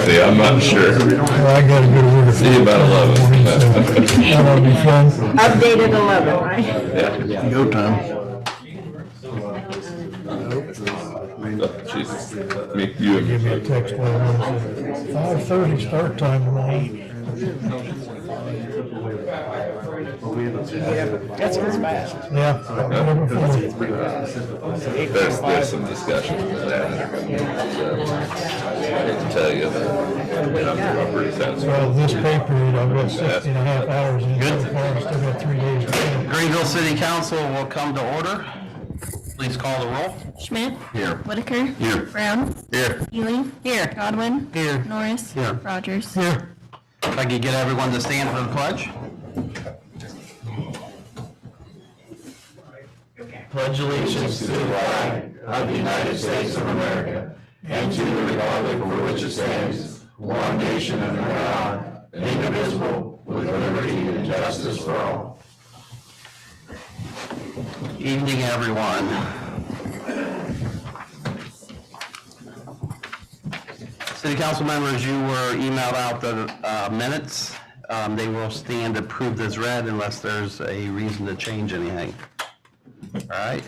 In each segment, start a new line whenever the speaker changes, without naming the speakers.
see, I'm not sure.
Well, I gotta go to work.
See you about 11.
That'll be fun.
Updated 11, right?
Yeah.
Go time.
Jesus. Me, you and
Give me a
me.
text later. 5:30 start time tonight.
That's what's bad.
Yeah.
There's some discussion on that. I hate to tell you, but I'm pretty satisfied.
Well, this pay period, I've got 60 and a half hours in so far. I still got 3 days to go.
Greenville City Council will come to order. Please call the roll.
Schmidt.
Here.
Whitaker.
Here.
Brown.
Here.
Ely. Here. Godwin.
Here.
Norris.
Here.
Rogers.
Here.
If I could get everyone to stand for the pledge. Pledge allegiance to the flag of the United States of America and to the republic for which it stands, one nation under God, indivisible, with liberty and justice for all. Evening, everyone. City Council members, you were emailed out the minutes. They will stand approved as read unless there's a reason to change anything. All right.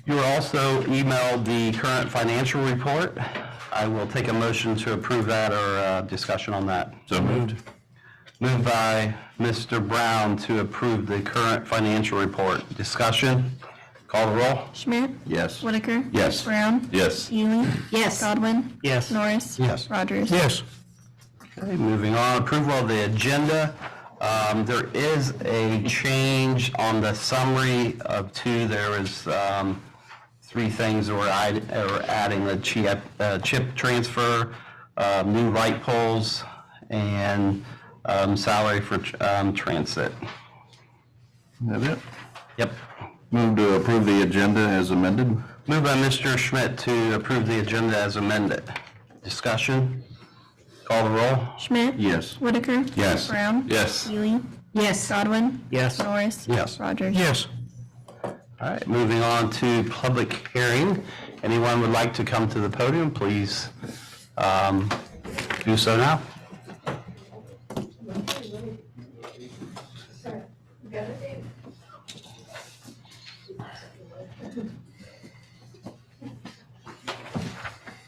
You were also emailed the current financial report. I will take a motion to approve that or discussion on that.
So moved.
Moved by Mr. Brown to approve the current financial report. Discussion. Call the roll.
Schmidt.
Yes.
Whitaker.
Yes.
Brown.
Yes.
Ely.
Yes.
Godwin.
Yes.
Norris.
Yes.
Rogers.
Yes.
Okay, moving on. Approval of the agenda. There is a change on the summary of 2. There is 3 things that we're adding: the chip transfer, new light poles, and salary for transit.
That it?
Yep.
Move to approve the agenda as amended.
Moved by Mr. Schmidt to approve the agenda as amended. Discussion? Call the roll?
Schmidt.
Yes.
Whitaker.
Yes.
Brown.
Yes.
Ely.
Yes.
Godwin.
Yes.
Norris.
Yes.
Rogers.
Yes.
All right, moving on to public hearing. Anyone would like to come to the podium, please do so now.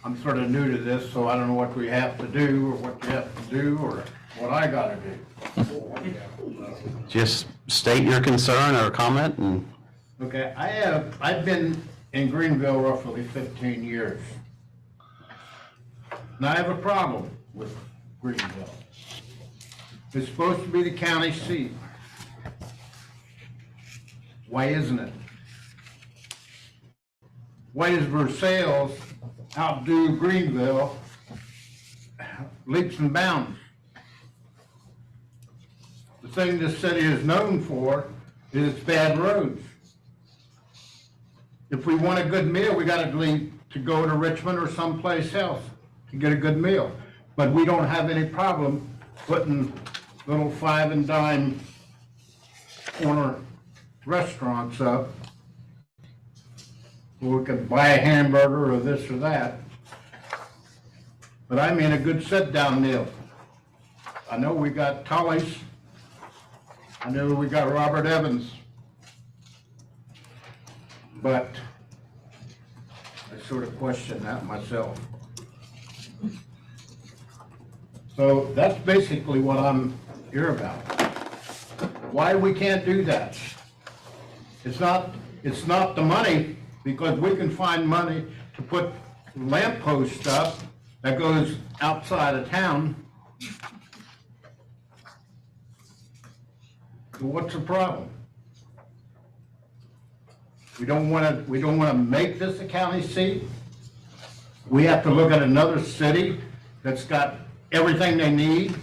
I'm sort of new to this, so I don't know what we have to do, or what you have to do, or what I gotta do.
Just state your concern or comment and
Okay, I've been in Greenville roughly 15 years. Now I have a problem with Greenville. It's supposed to be the county seat. Why isn't it? Why does Versailles outdo Greenville leaps and bounds? The thing this city is known for is its bad roads. If we want a good meal, we gotta leave to go to Richmond or someplace else to get a good meal. But we don't have any problem putting little 5 and dime corner restaurants up where we can buy a hamburger or this or that. But I mean a good sit-down meal. I know we got Tully's. I know we got Robert Evans. But I sort of question that myself. So that's basically what I'm here about. Why we can't do that? It's not the money, because we can find money to put lampposts up that goes outside of town. So what's the problem? We don't want to make this a county seat. We have to look at another city that's got everything they need,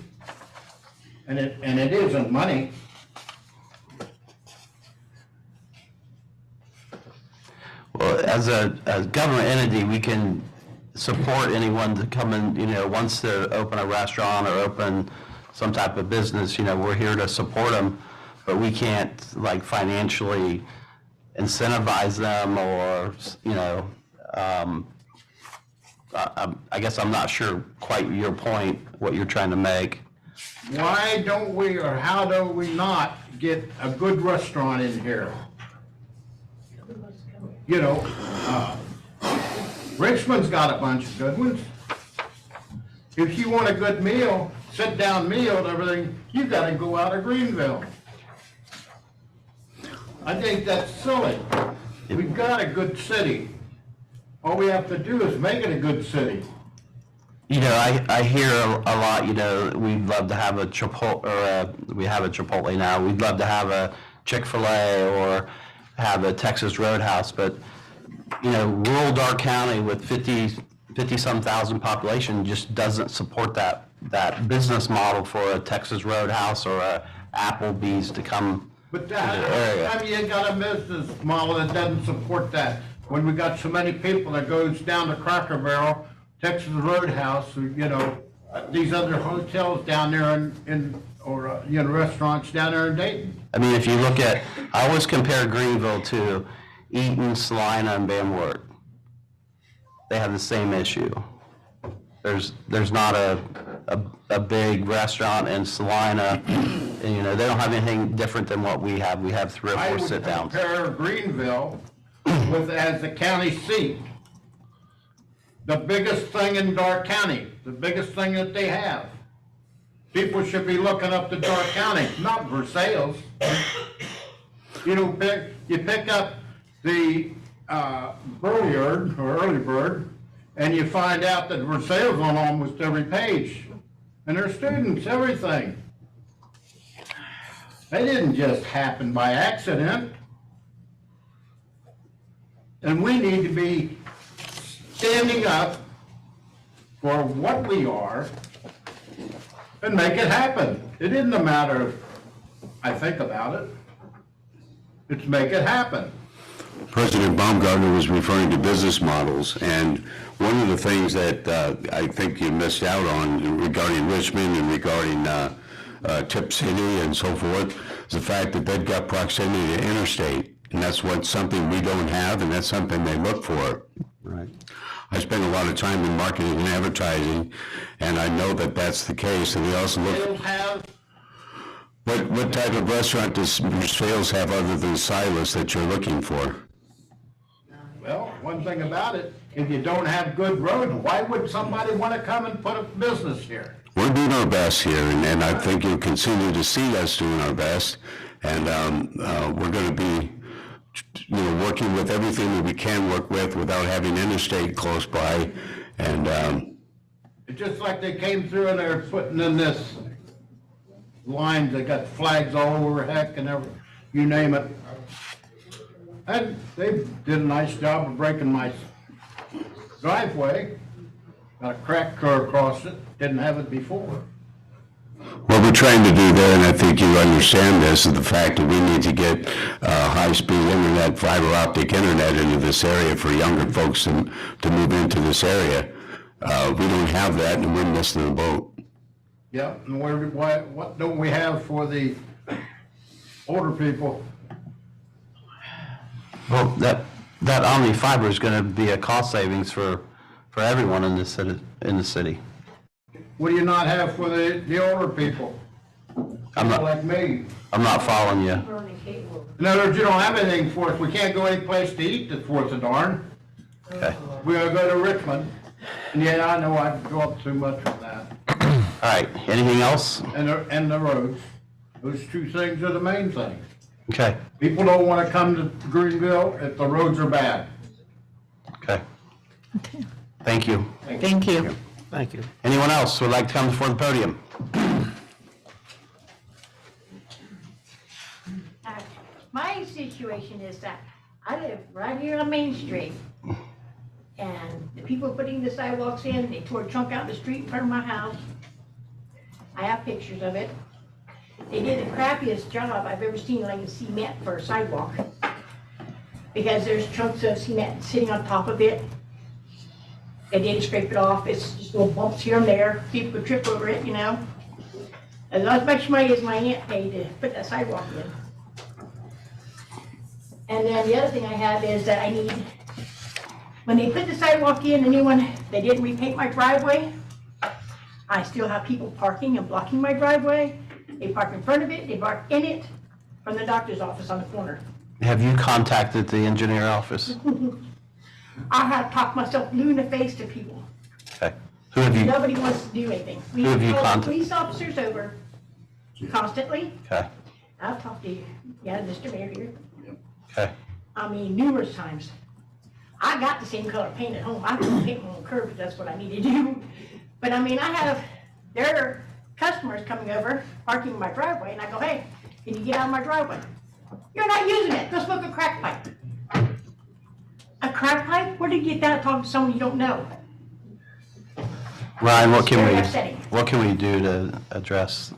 and it isn't money.
well, as a government entity, we can support anyone to come in, wants to open a restaurant or open some type of business, we're here to support them, but we can't like financially incentivize them or, I guess I'm not sure quite your point, what you're trying to make.
Why don't we, or how do we not get a good restaurant in here? You know, Richmond's got a bunch of good ones. If you want a good meal, sit-down meal and everything, you gotta go out of Greenville. I think that's silly. We've got a good city. All we have to do is make it a good city.
You know, I hear a lot, you know, we'd love to have a Chipotle, or we have a Chipotle now, we'd love to have a Chick-fil-A or have a Texas Roadhouse, but, you know, rural Dark County with 50-some thousand population just doesn't support that business model for a Texas Roadhouse or a Applebee's to come
But
to the area.
how you got a business model that doesn't support that? When we got so many people that goes down to Cracker Barrel, Texas Roadhouse, you know, these other hotels down there or you know, restaurants down there in Dayton.
I mean, if you look at, I always compare Greenville to Eaton, Salina, and Van Wert. They have the same issue. There's not a big restaurant in Salina, and you know, they don't have anything different than what we have. We have 3 or 4 sit downs.
I would compare Greenville with, as the county seat, the biggest thing in Dark County, the biggest thing that they have. People should be looking up to Dark County, not Versailles. You know, you pick up the Burlyard or Early Bird, and you find out that Versailles on almost every page, and their students, everything. They didn't just happen by accident. And we need to be standing up for what we are and make it happen. It isn't a matter of, I think about it. It's make it happen.
President Baumgartner was referring to business models, and one of the things that I think you missed out on regarding Richmond and regarding Tip City and so forth is the fact that they've got proximity to interstate, and that's something we don't have, and that's something they look for.
Right.
I spend a lot of time in marketing and advertising, and I know that that's the case, and they also
They
look.
don't have,
What type of restaurant does Versailles have other than Silas that you're looking for?
well, one thing about it, if you don't have good roads, why would somebody want to come and put a business here?
We're doing our best here, and I think you'll continue to see us doing our best. And we're going to be, you know, working with everything that we can work with without having interstate close by. And
It's just like they came through and they're putting in this lines, they got flags all over heck and everything, you name it. And they did a nice job of breaking my driveway. Got a crack car across it, didn't have it before.
what we're trying to do there, and I think you understand this, is the fact that we need to get high-speed internet, fiber optic internet into this area for younger folks to move into this area. We don't have that, and we're missing the boat.
Yeah, and what don't we have for the older people?
Well, that Omni Fiber is going to be a cost savings for everyone in the city.
What do you not have for the older people?
I'm not-
Like me.
I'm not following you.
In other words, you don't have anything for us. We can't go any place to eat that's worth a darn.
Okay.
We're gonna go to Richmond. And yeah, I know I go up too much on that.
All right, anything else?
And the roads. Those two things are the main things.
Okay,
People don't wanna come to Greenville if the roads are bad.
okay. Thank you.
Thank you.
Thank you. Anyone else would like to come before the podium?
My situation is that I live right here on Main Street. And the people putting the sidewalks in, they tore a chunk out in the street in front of my house. I have pictures of it. They did the crappiest job I've ever seen laying cement for a sidewalk. Because there's chunks of cement sitting on top of it. They didn't scrape it off. It's just little bumps here and there. People could trip over it, you know. As much money as my aunt paid to put that sidewalk in. And then the other thing I have is that I need When they put the sidewalk in, the new one, they didn't repaint my driveway. I still have people parking and blocking my driveway. They park in front of it, they park in it, from the doctor's office on the corner.
Have you contacted the engineer office?
I have talked myself blue in the face to people.
Okay. Who have you,
Nobody wants to do anything. We
Who have you
call the
contacted?
police officers over constantly.
okay,
I've talked to, Mr. Mayor here.
okay.
I mean, numerous times. I got the same color paint at home. I can paint my own curb if that's what I need to do. But I mean, I have their customers coming over, parking in my driveway, and I go, hey, can you get out of my driveway? You're not using it. Go smoke a crack pipe. A crack pipe? Where did you get that talking to someone you don't know?
Ryan,
It's very upsetting.
what can we do to address?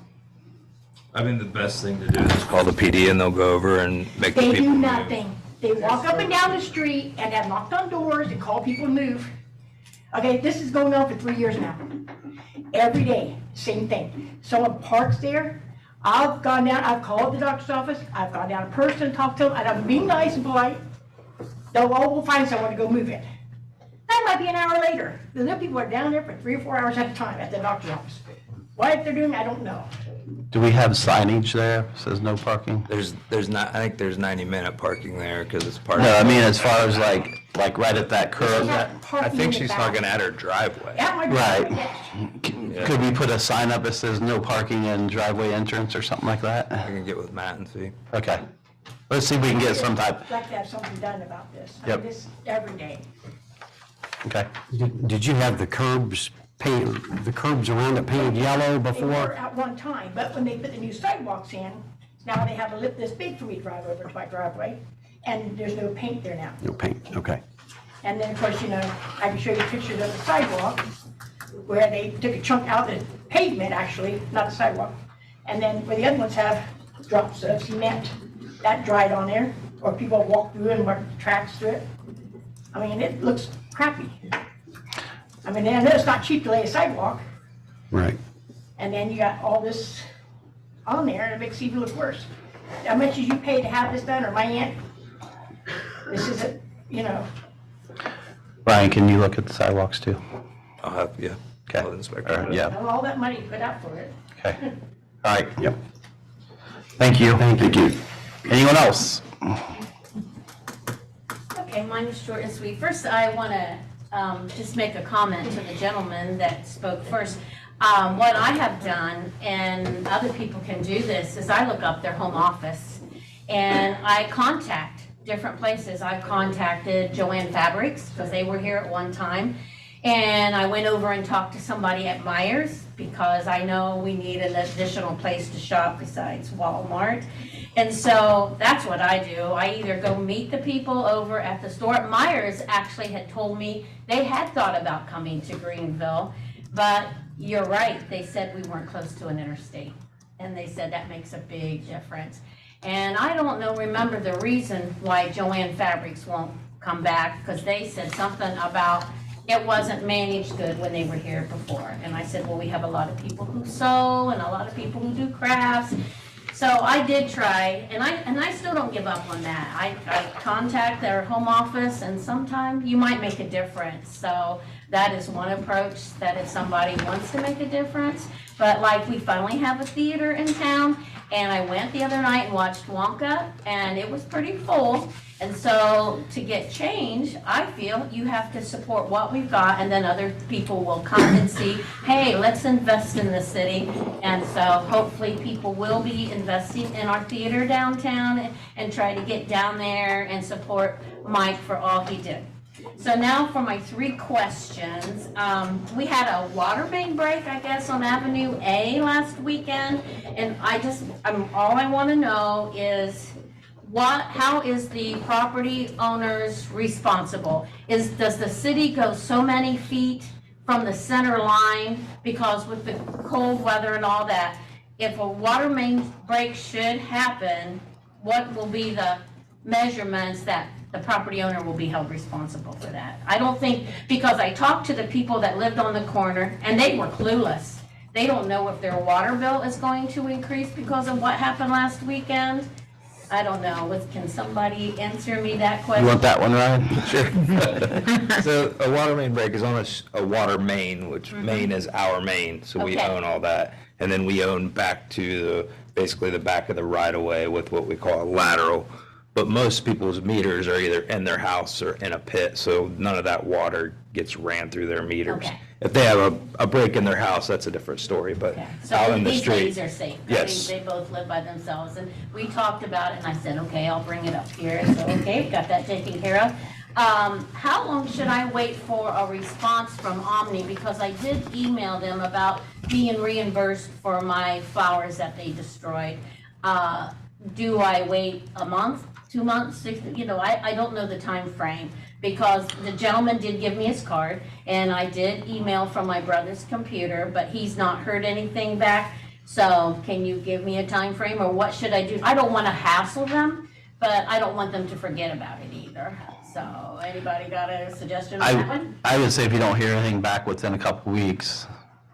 I mean, the best thing to do is call the PD and they'll go over and make the
They
people
do
move.
nothing. They walk up and down the street and have knocked on doors and called people to move. Okay, this is going on for 3 years now. Every day, same thing. Someone parks there. I've gone down, I've called the doctor's office, I've gone down in person and talked to them, and I'm being nice and polite. We'll find someone to go move it. That might be an hour later. The other people are down there for 3 or 4 hours at a time at the doctor's office. What they're doing, I don't know.
Do we have signage there, says no parking?
There's not, I think there's 90-minute parking there because it's parking.
No, I mean, as far as like right at that curve,
There's
that,
not parking
I
in
think
the
she's
back.
talking at her driveway.
At my
Right.
driveway, yes.
could we put a sign up that says no parking in driveway entrance or something like
I
that?
can get with Matt and see.
Okay. Let's see if we can get some type,
I'd like to have something done about this. I
Yep.
mean, this every day.
okay.
Did you have the curbs around it painted yellow
They were
before?
at one time, but when they put the new sidewalks in, now they have a lip this big for me to drive over to my driveway, and there's no paint there now.
No paint, okay.
And then, of course, I can show you pictures of the sidewalk where they took a chunk out of the pavement, actually, not the sidewalk. And then where the other ones have drops of cement, that dried on there, or people walk through and mark tracks through it. I mean, it looks crappy. I mean, I know it's not cheap to lay a sidewalk,
Right.
and then you got all this on there, and it makes it even look worse. How much did you pay to have this done, or my aunt? This isn't,
Ryan, can you look at the sidewalks too?
I'll have, yeah.
Okay.
I'll inspect
All right,
it.
yeah,
all that money put out for it.
okay. All right, yep. Thank you.
Thank you.
Anyone else?
Okay, mine is short and sweet. First, I want to just make a comment to the gentleman that spoke first. What I have done, and other people can do this, is I look up their home office and I contact different places. I contacted Joanne Fabrics because they were here at one time. And I went over and talked to somebody at Myers because I know we need an additional place to shop besides Walmart. And so that's what I do. I either go meet the people over at the store. Myers actually had told me they had thought about coming to Greenville, but you're right. They said we weren't close to an interstate. And they said that makes a big difference. And I don't know, remember the reason why Joanne Fabrics won't come back, because they said something about it wasn't managed good when they were here before. And I said, well, we have a lot of people who sew and a lot of people who do crafts. So I did try, and I still don't give up on that. I contact their home office, and sometimes you might make a difference. So that is one approach, that if somebody wants to make a difference. But like, we finally have a theater in town, and I went the other night and watched Wonka, and it was pretty full. And so to get change, I feel you have to support what we've got, and then other people will come and see, hey, let's invest in the city. And so hopefully people will be investing in our theater downtown and try to get down there and support Mike for all he did. So now for my 3 questions. We had a water main break, I guess, on Avenue A last weekend. And all I want to know is, how is the property owners responsible? Does the city go so many feet from the center line? Because with the cold weather and all that, if a water main break should happen, what will be the measurements that the property owner will be held responsible for that? I don't think, because I talked to the people that lived on the corner and they were clueless. They don't know if their water bill is going to increase because of what happened last weekend. I don't know, can somebody answer me that
You
question?
want that one, Ryan?
Sure. So a water main break is on a water main, which main is our main, so we
Okay.
own all that. And then we own back to basically the back of the right of way with what we call a lateral. But most people's meters are either in their house or in a pit, so none of that water gets ran through their meters.
Okay.
If they have a break in their house, that's a different story, but
Okay, so
out in the
these
street.
ladies are safe. I
Yes.
think they both live by themselves, and we talked about it, and I said, okay, I'll bring it up here, so, okay, we got that taken care of. How long should I wait for a response from Omni, because I did email them about being reimbursed for my flowers that they destroyed. Do I wait a month, 2 months, 6, I don't know the time frame, because the gentleman did give me his card, and I did email from my brother's computer, but he's not heard anything back. So can you give me a time frame, or what should I do? I don't want to hassle them, but I don't want them to forget about it either. So anybody got a suggestion on that one?
I would say if you don't hear anything back within a couple weeks,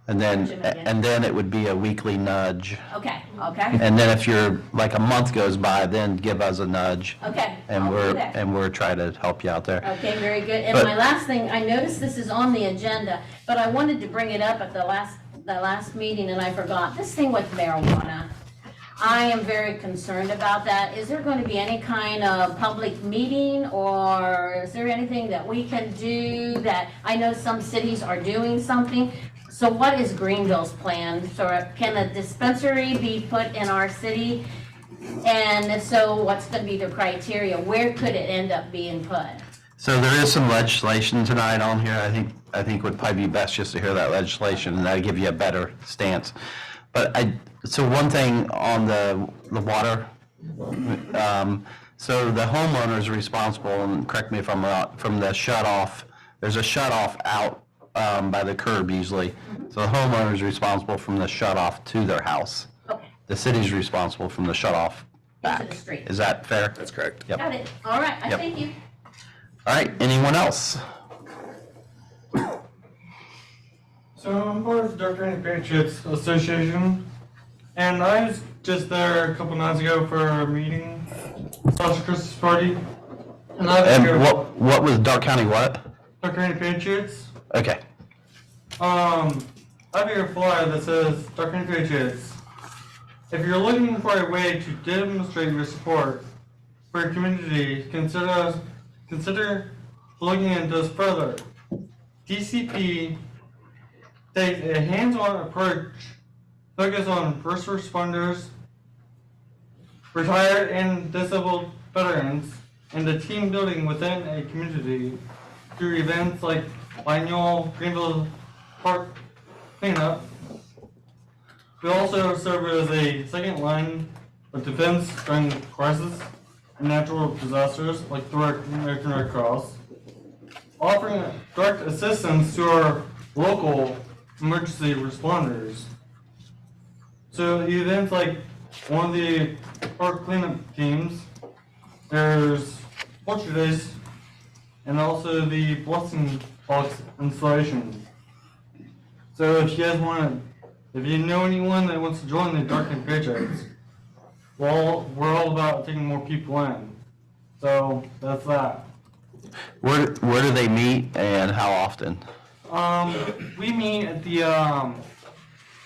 and then it would be a weekly nudge.
Okay, okay,
And then if you're, like a month goes by, then give us a nudge.
okay.
And
I'll do that.
we're trying to help you out there.
Okay, very good. And
But-
my last thing, I noticed this is on the agenda, but I wanted to bring it up at the last meeting and I forgot. This thing with marijuana. I am very concerned about that. Is there going to be any kind of public meeting, or is there anything that we can do that, I know some cities are doing something. So what is Greenville's plan? So can a dispensary be put in our city? And if so, what's going to be the criteria? Where could it end up being put?
So there is some legislation tonight on here. I think would probably be best just to hear that legislation, and that'll give you a better stance. But so one thing on the water, so the homeowner is responsible, and correct me if I'm wrong, from the shut off. There's a shut off out by the curb usually. So the homeowner is responsible from the shut off to their house.
Okay,
The city's responsible from the shut off back.
into the street.
Is that fair?
That's correct.
Yep.
Got it. All right, I
Yep.
thank you.
All right, anyone else?
So I'm part of the Dark Granite Patriots Association, and I was just there a couple nights ago for a meeting, slash Christmas party. And I
And
figured,
what was Dark County what?
Dark Granite Patriots.
Okay.
I have here a flyer that says Dark Granite Patriots. If you're looking for a way to demonstrate your support for your community, consider looking into this further. DCP takes a hands-on approach focused on first responders, retired and disabled veterans, and the team building within a community through events like annual Greenville Park cleanup. We also serve as a second line of defense during crisis and natural disasters like the American Red Cross, offering direct assistance to our local emergency responders. So events like one of the park cleanup teams, there's Culture Days, and also the Blessing Box installation. So if you guys if you know anyone that wants to join the Dark and Patriots, we're all about taking more people in. So that's that.
Where do they meet and how often?
We meet at the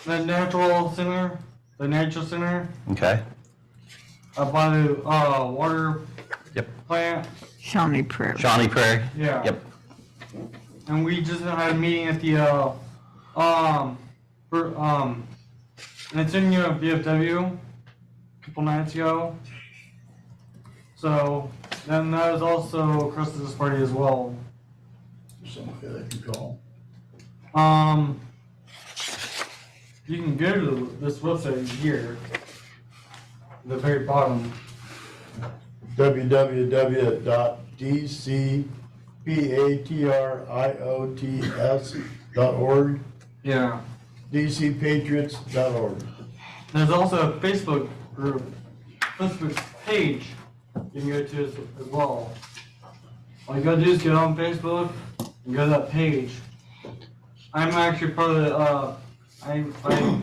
Natural Center, the Nature Center,
Okay.
up by the water
Yep.
plant.
Shawnee Prairie.
Shawnee Prairie?
Yeah.
Yep.
And we just had a meeting at the Antonio VFW a couple nights ago. So then that was also a Christmas party as well.
Somebody that can call.
You can go to this website here, the very bottom.
www.dcpatriots.org,
Yeah.
dcpatriots.org.
There's also a Facebook group, Facebook page you can go to as well. All you gotta do is get on Facebook and go to that page. I'm actually part of the, I'm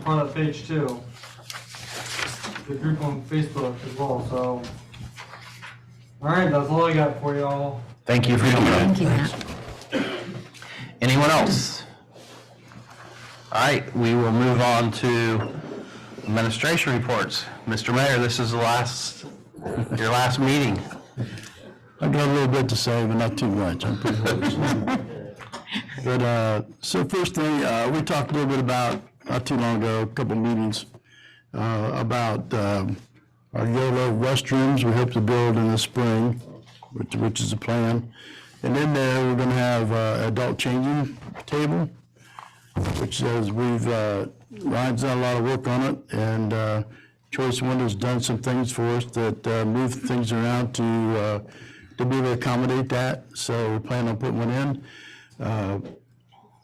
part of that page too. The group on Facebook as well, so All right, that's all I got for y'all.
Thank you for coming in.
Thank you, Matt.
Anyone else? All right, we will move on to administration reports. Mr. Mayor, this is your last meeting.
I've got a little bit to say, but not too much. I'm pretty close. But, so first thing, we talked a little bit about, not too long ago, a couple meetings, about our YOLO restrooms we hope to build in the spring, which is the plan. And in there, we're gonna have adult changing table, which says Ryan's done a lot of work on it, and Choice Windows done some things for us that move things around to be able to accommodate that. So we plan on putting one in.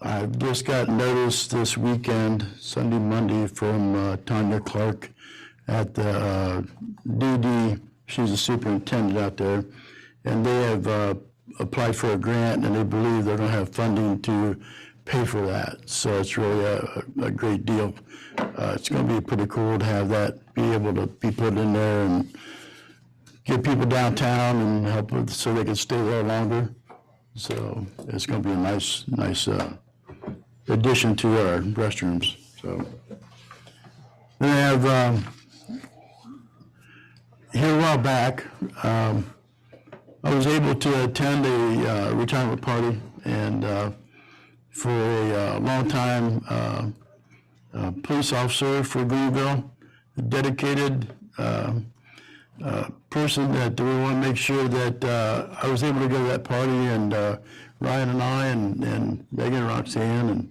I just got notice this weekend, Sunday, Monday, from Tanya Clark at the DD. She's a superintendent out there, and they have applied for a grant, and they believe they're going to have funding to pay for that. So it's really a great deal. It's going to be pretty cool to have that be able to be put in there and get people downtown and help with, so they can stay there longer. So it's going to be a nice addition to our restrooms. So then I have here a while back, I was able to attend a retirement party, and for a long-time police officer for Greenville, a dedicated person that we want to make sure that I was able to go to that party, and Ryan and I and Megan and Roxanne and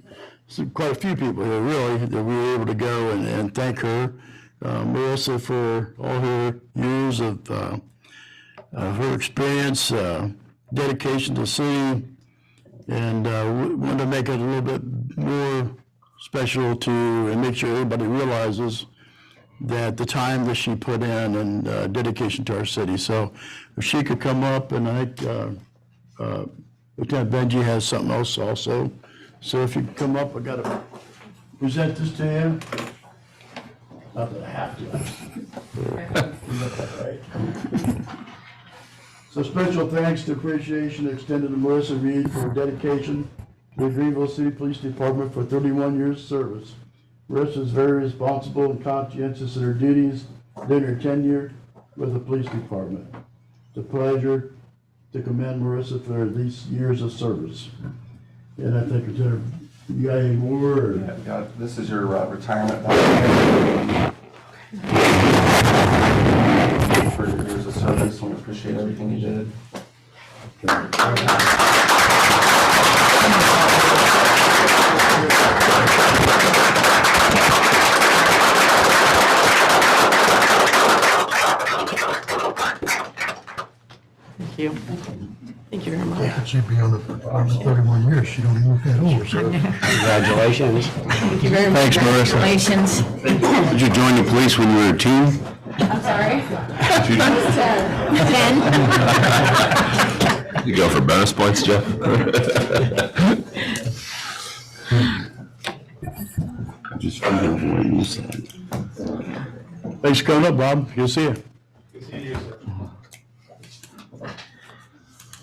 so quite a few people here really that we were able to go and thank her, Melissa, for all her years of her experience, dedication to the city, and we wanted to make it a little bit more special and make sure everybody realizes that the time that she put in and dedication to our city. So if she could come up, and I think Lieutenant Benji has something else also. So if you could come up, I got to present this to you. Not that I have to. So special thanks to appreciation extended to Marissa Reed for her dedication to the Greenville City Police Department for 31 years of service. Marissa is very responsible and conscientious in her duties during her tenure with the police department. It's a pleasure to commend Marissa for these years of service. And I think, Lieutenant, you got any more? Or?
Yeah, this is your retirement. For your years of service, we appreciate everything you did.
Thank you. Thank you very much.
Yeah, she'd be on the 31 years. She don't even look that old. So.
Congratulations.
Thank you very much.
Thanks, Marissa.
Congratulations.
Did you join the police when you were a teen?
I'm sorry? I was 10.
You go for bonus points, Jeff?
Just forgetting what you said.
Thanks for coming up, Bob. Good to see you.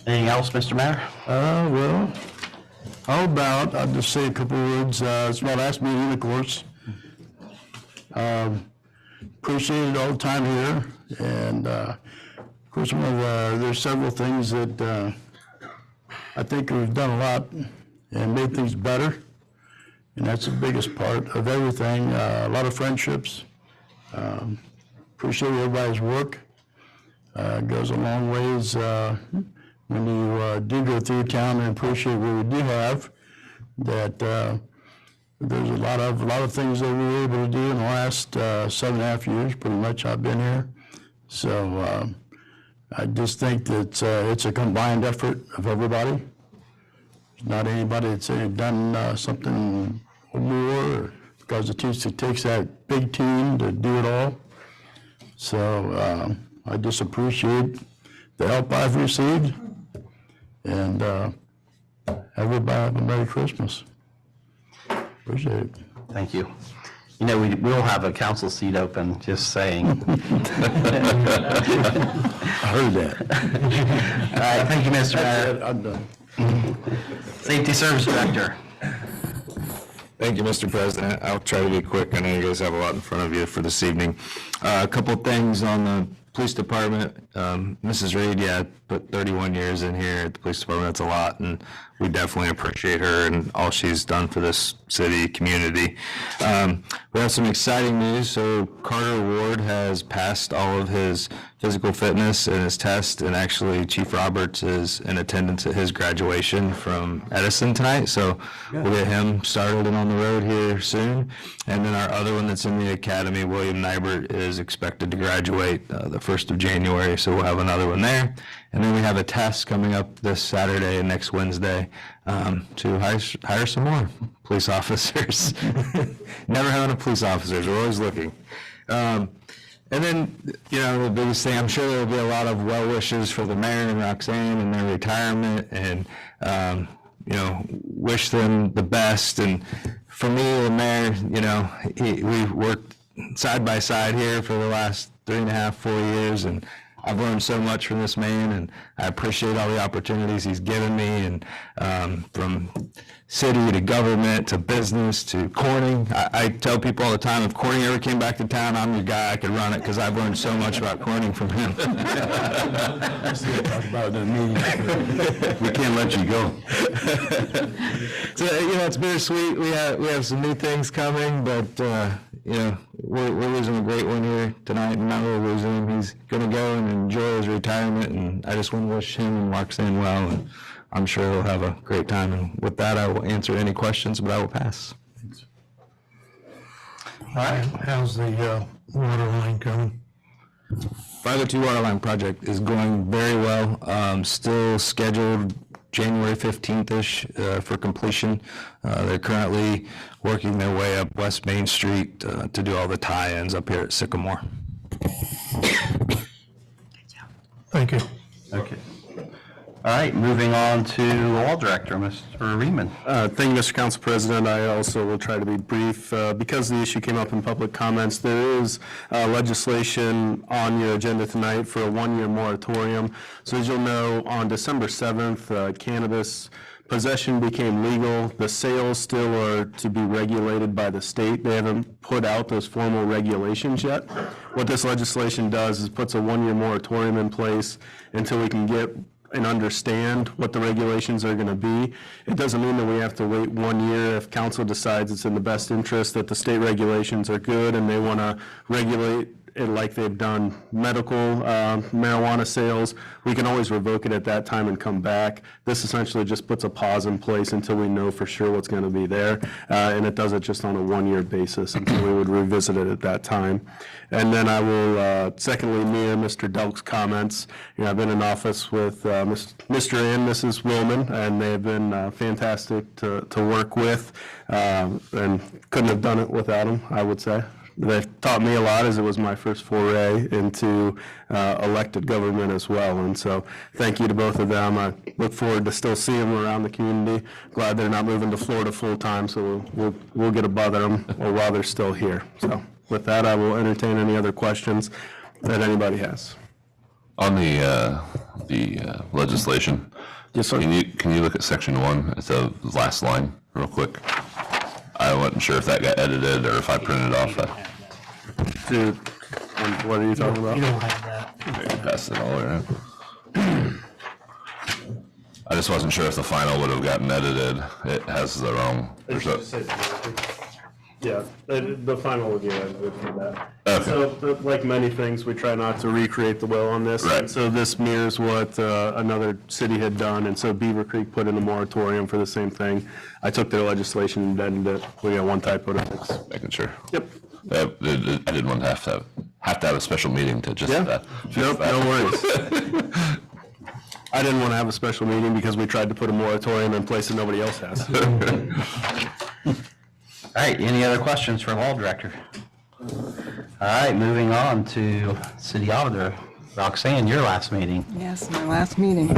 Anything else, Mr. Mayor?
Well, how about, I'll just say a couple of words. It's my last meeting, of course. Appreciated all the time here. And, of course, there's several things that I think we've done a lot and made things better. And that's the biggest part of everything. A lot of friendships. Appreciate everybody's work. Goes a long ways when you do go through town, and appreciate what we do have. That there's a lot of things that we were able to do in the last 7.5 years, pretty much I've been here. So I just think that it's a combined effort of everybody. There's not anybody that's done something more, because it takes that big team to do it all. So I just appreciate the help I've received, and everybody have a Merry Christmas. Appreciate it.
Thank you. You know, we will have a council seat open, just saying.
I heard that.
All right, thank you, Mr. Mayor.
I'm done.
Safety Service Director.
Thank you, Mr. President. I'll try to be quick. I know you guys have a lot in front of you for this evening. A couple things on the police department. Mrs. Reed, yeah, put 31 years in here at the police department. That's a lot, and we definitely appreciate her and all she's done for this city, community. We have some exciting news. So Carter Ward has passed all of his physical fitness and his test, and actually Chief Roberts is in attendance at his graduation from Edison tonight. So we'll get him started and on the road here soon. And then our other one that's in the academy, William Nybert, is expected to graduate the 1st of January. So we'll have another one there. And then we have a test coming up this Saturday and next Wednesday to hire some more police officers. Never having a police officers, we're always looking. And then, you know, the biggest thing, I'm sure there will be a lot of well wishes for the mayor and Roxanne and their retirement, and, you know, wish them the best. And for me, the mayor, you know, we've worked side by side here for the last 3.5, 4 years, and I've learned so much from this man, and I appreciate all the opportunities he's given me, and from city to government to business to Corning. I tell people all the time, if Corning ever came back to town, I'm your guy. I could run it because I've learned so much about Corning from him.
Talk about it in a meeting. We can't let you go.
So, you know, it's bittersweet. We have some new things coming, but you know, we're losing a great one here tonight, and now we're losing him. He's going to go and enjoy his retirement, and I just want to wish him and Roxanne well, and I'm sure he'll have a great time. And with that, I will answer any questions, but I will pass.
All right, how's the water line going?
502 water line project is going very well. Still scheduled January 15th-ish for completion. They're currently working their way up West Main Street to do all the tie-ins up here at Sycamore.
Thank you.
Okay. All right, moving on to the Law Director, Mr. Riemann.
Thank you, Mr. Council President. I also will try to be brief. Because the issue came up in public comments, there is legislation on your agenda tonight for a one-year moratorium. So as you'll know, on December 7th, cannabis possession became legal. The sales still are to be regulated by the state. They haven't put out those formal regulations yet. What this legislation does is puts a one-year moratorium in place until we can get and understand what the regulations are going to be. It doesn't mean that we have to wait 1 year. If council decides it's in the best interest that the state regulations are good and they want to regulate it like they've done medical marijuana sales, we can always revoke it at that time and come back. This essentially just puts a pause in place until we know for sure what's going to be there, and it does it just on a one-year basis until we would revisit it at that time. And then I will secondly mirror Mr. Delk's comments. You know, I've been in office with Mr. and Mrs. Willman, and they've been fantastic to work with, and couldn't have done it without them, I would say. They've taught me a lot, as it was my first foray into elected government as well. And so thank you to both of them. I look forward to still seeing them around the community. Glad they're not moving to Florida full time, so we'll get to bother them while they're still here. So with that, I will entertain any other questions that anybody has.
On the legislation,
Yes, sir.
can you look at section 1? It's the last line real quick. I wasn't sure if that got edited or if I printed off that.
Dude, what are you talking about?
You don't have that.
Pass it all around. I just wasn't sure if the final would have gotten edited. It has the wrong.
Yeah, the final will get edited for that.
Okay.
So, like many things, we try not to recreate the well on this.
Right.
And so this mirrors what another city had done, and so Beaver Creek put in a moratorium for the same thing. I took their legislation and edited it. We got one typo to fix.
Making sure.
Yep.
I didn't want to have to have a special meeting to just fix
Nope,
that.
no worries. I didn't want to have a special meeting because we tried to put a moratorium in place that nobody else has.
All right, any other questions for Law Director? All right, moving on to City Auditor. Roxanne, your last meeting.
Yes, my last meeting.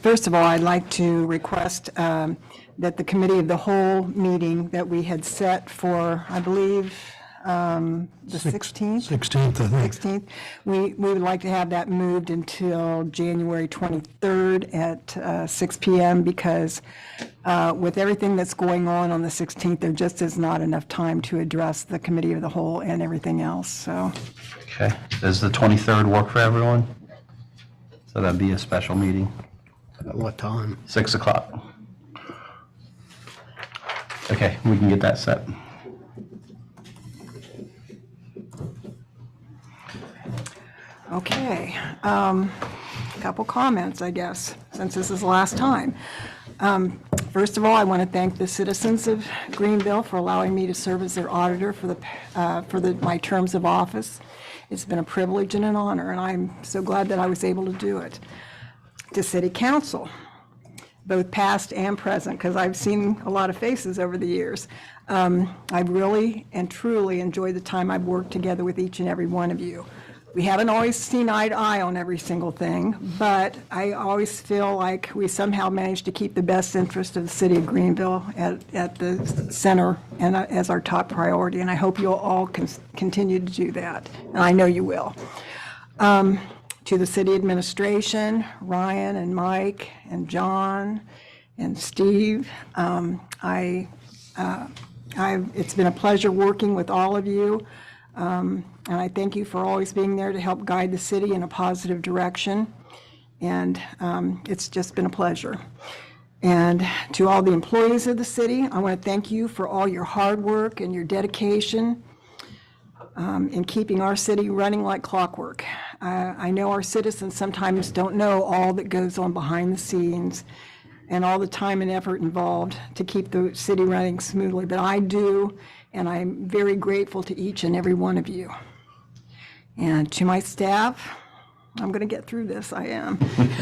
First of all, I'd like to request that the committee of the whole meeting that we had set for, I believe, the 16th?
16th, I think.
16th. We would like to have that moved until January 23rd at 6 PM because with everything that's going on the 16th, there just is not enough time to address the committee of the whole and everything else, so.
Okay. Does the 23rd work for everyone? So that'd be a special meeting,
At what time?
6 o'clock. Okay, we can get that set.
Okay, couple comments, I guess, since this is the last time. First of all, I want to thank the citizens of Greenville for allowing me to serve as their auditor for my terms of office. It's been a privilege and an honor, and I'm so glad that I was able to do it. To City Council, both past and present, because I've seen a lot of faces over the years. I've really and truly enjoyed the time I've worked together with each and every one of you. We haven't always seen eye to eye on every single thing, but I always feel like we somehow managed to keep the best interest of the city of Greenville at the center and as our top priority, and I hope you'll all continue to do that, and I know you will. To the city administration, Ryan and Mike and John and Steve, it's been a pleasure working with all of you. And I thank you for always being there to help guide the city in a positive direction. And it's just been a pleasure. And to all the employees of the city, I want to thank you for all your hard work and your dedication in keeping our city running like clockwork. I know our citizens sometimes don't know all that goes on behind the scenes and all the time and effort involved to keep the city running smoothly, but I do, and I'm very grateful to each and every one of you. And to my staff, I'm going to get through this, I am.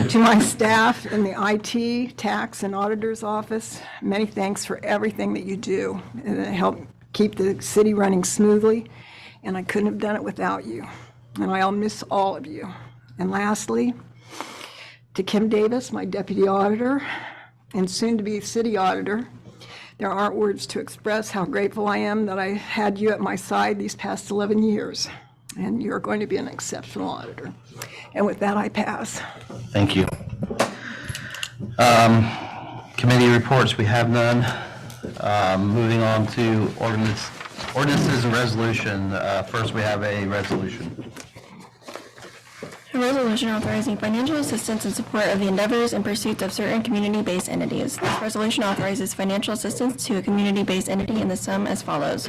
To my staff in the IT, tax, and auditor's office, many thanks for everything that you do and help keep the city running smoothly, and I couldn't have done it without you. And I'll miss all of you. And lastly, to Kim Davis, my deputy auditor, and soon-to-be city auditor, there aren't words to express how grateful I am that I had you at my side these past 11 years. And you're going to be an exceptional auditor. And with that, I pass.
Thank you. Committee reports, we have none. Moving on to ordinances and resolution. First, we have a resolution.
A resolution authorizing financial assistance in support of the endeavors and pursuits of certain community-based entities. This resolution authorizes financial assistance to a community-based entity in the sum as follows.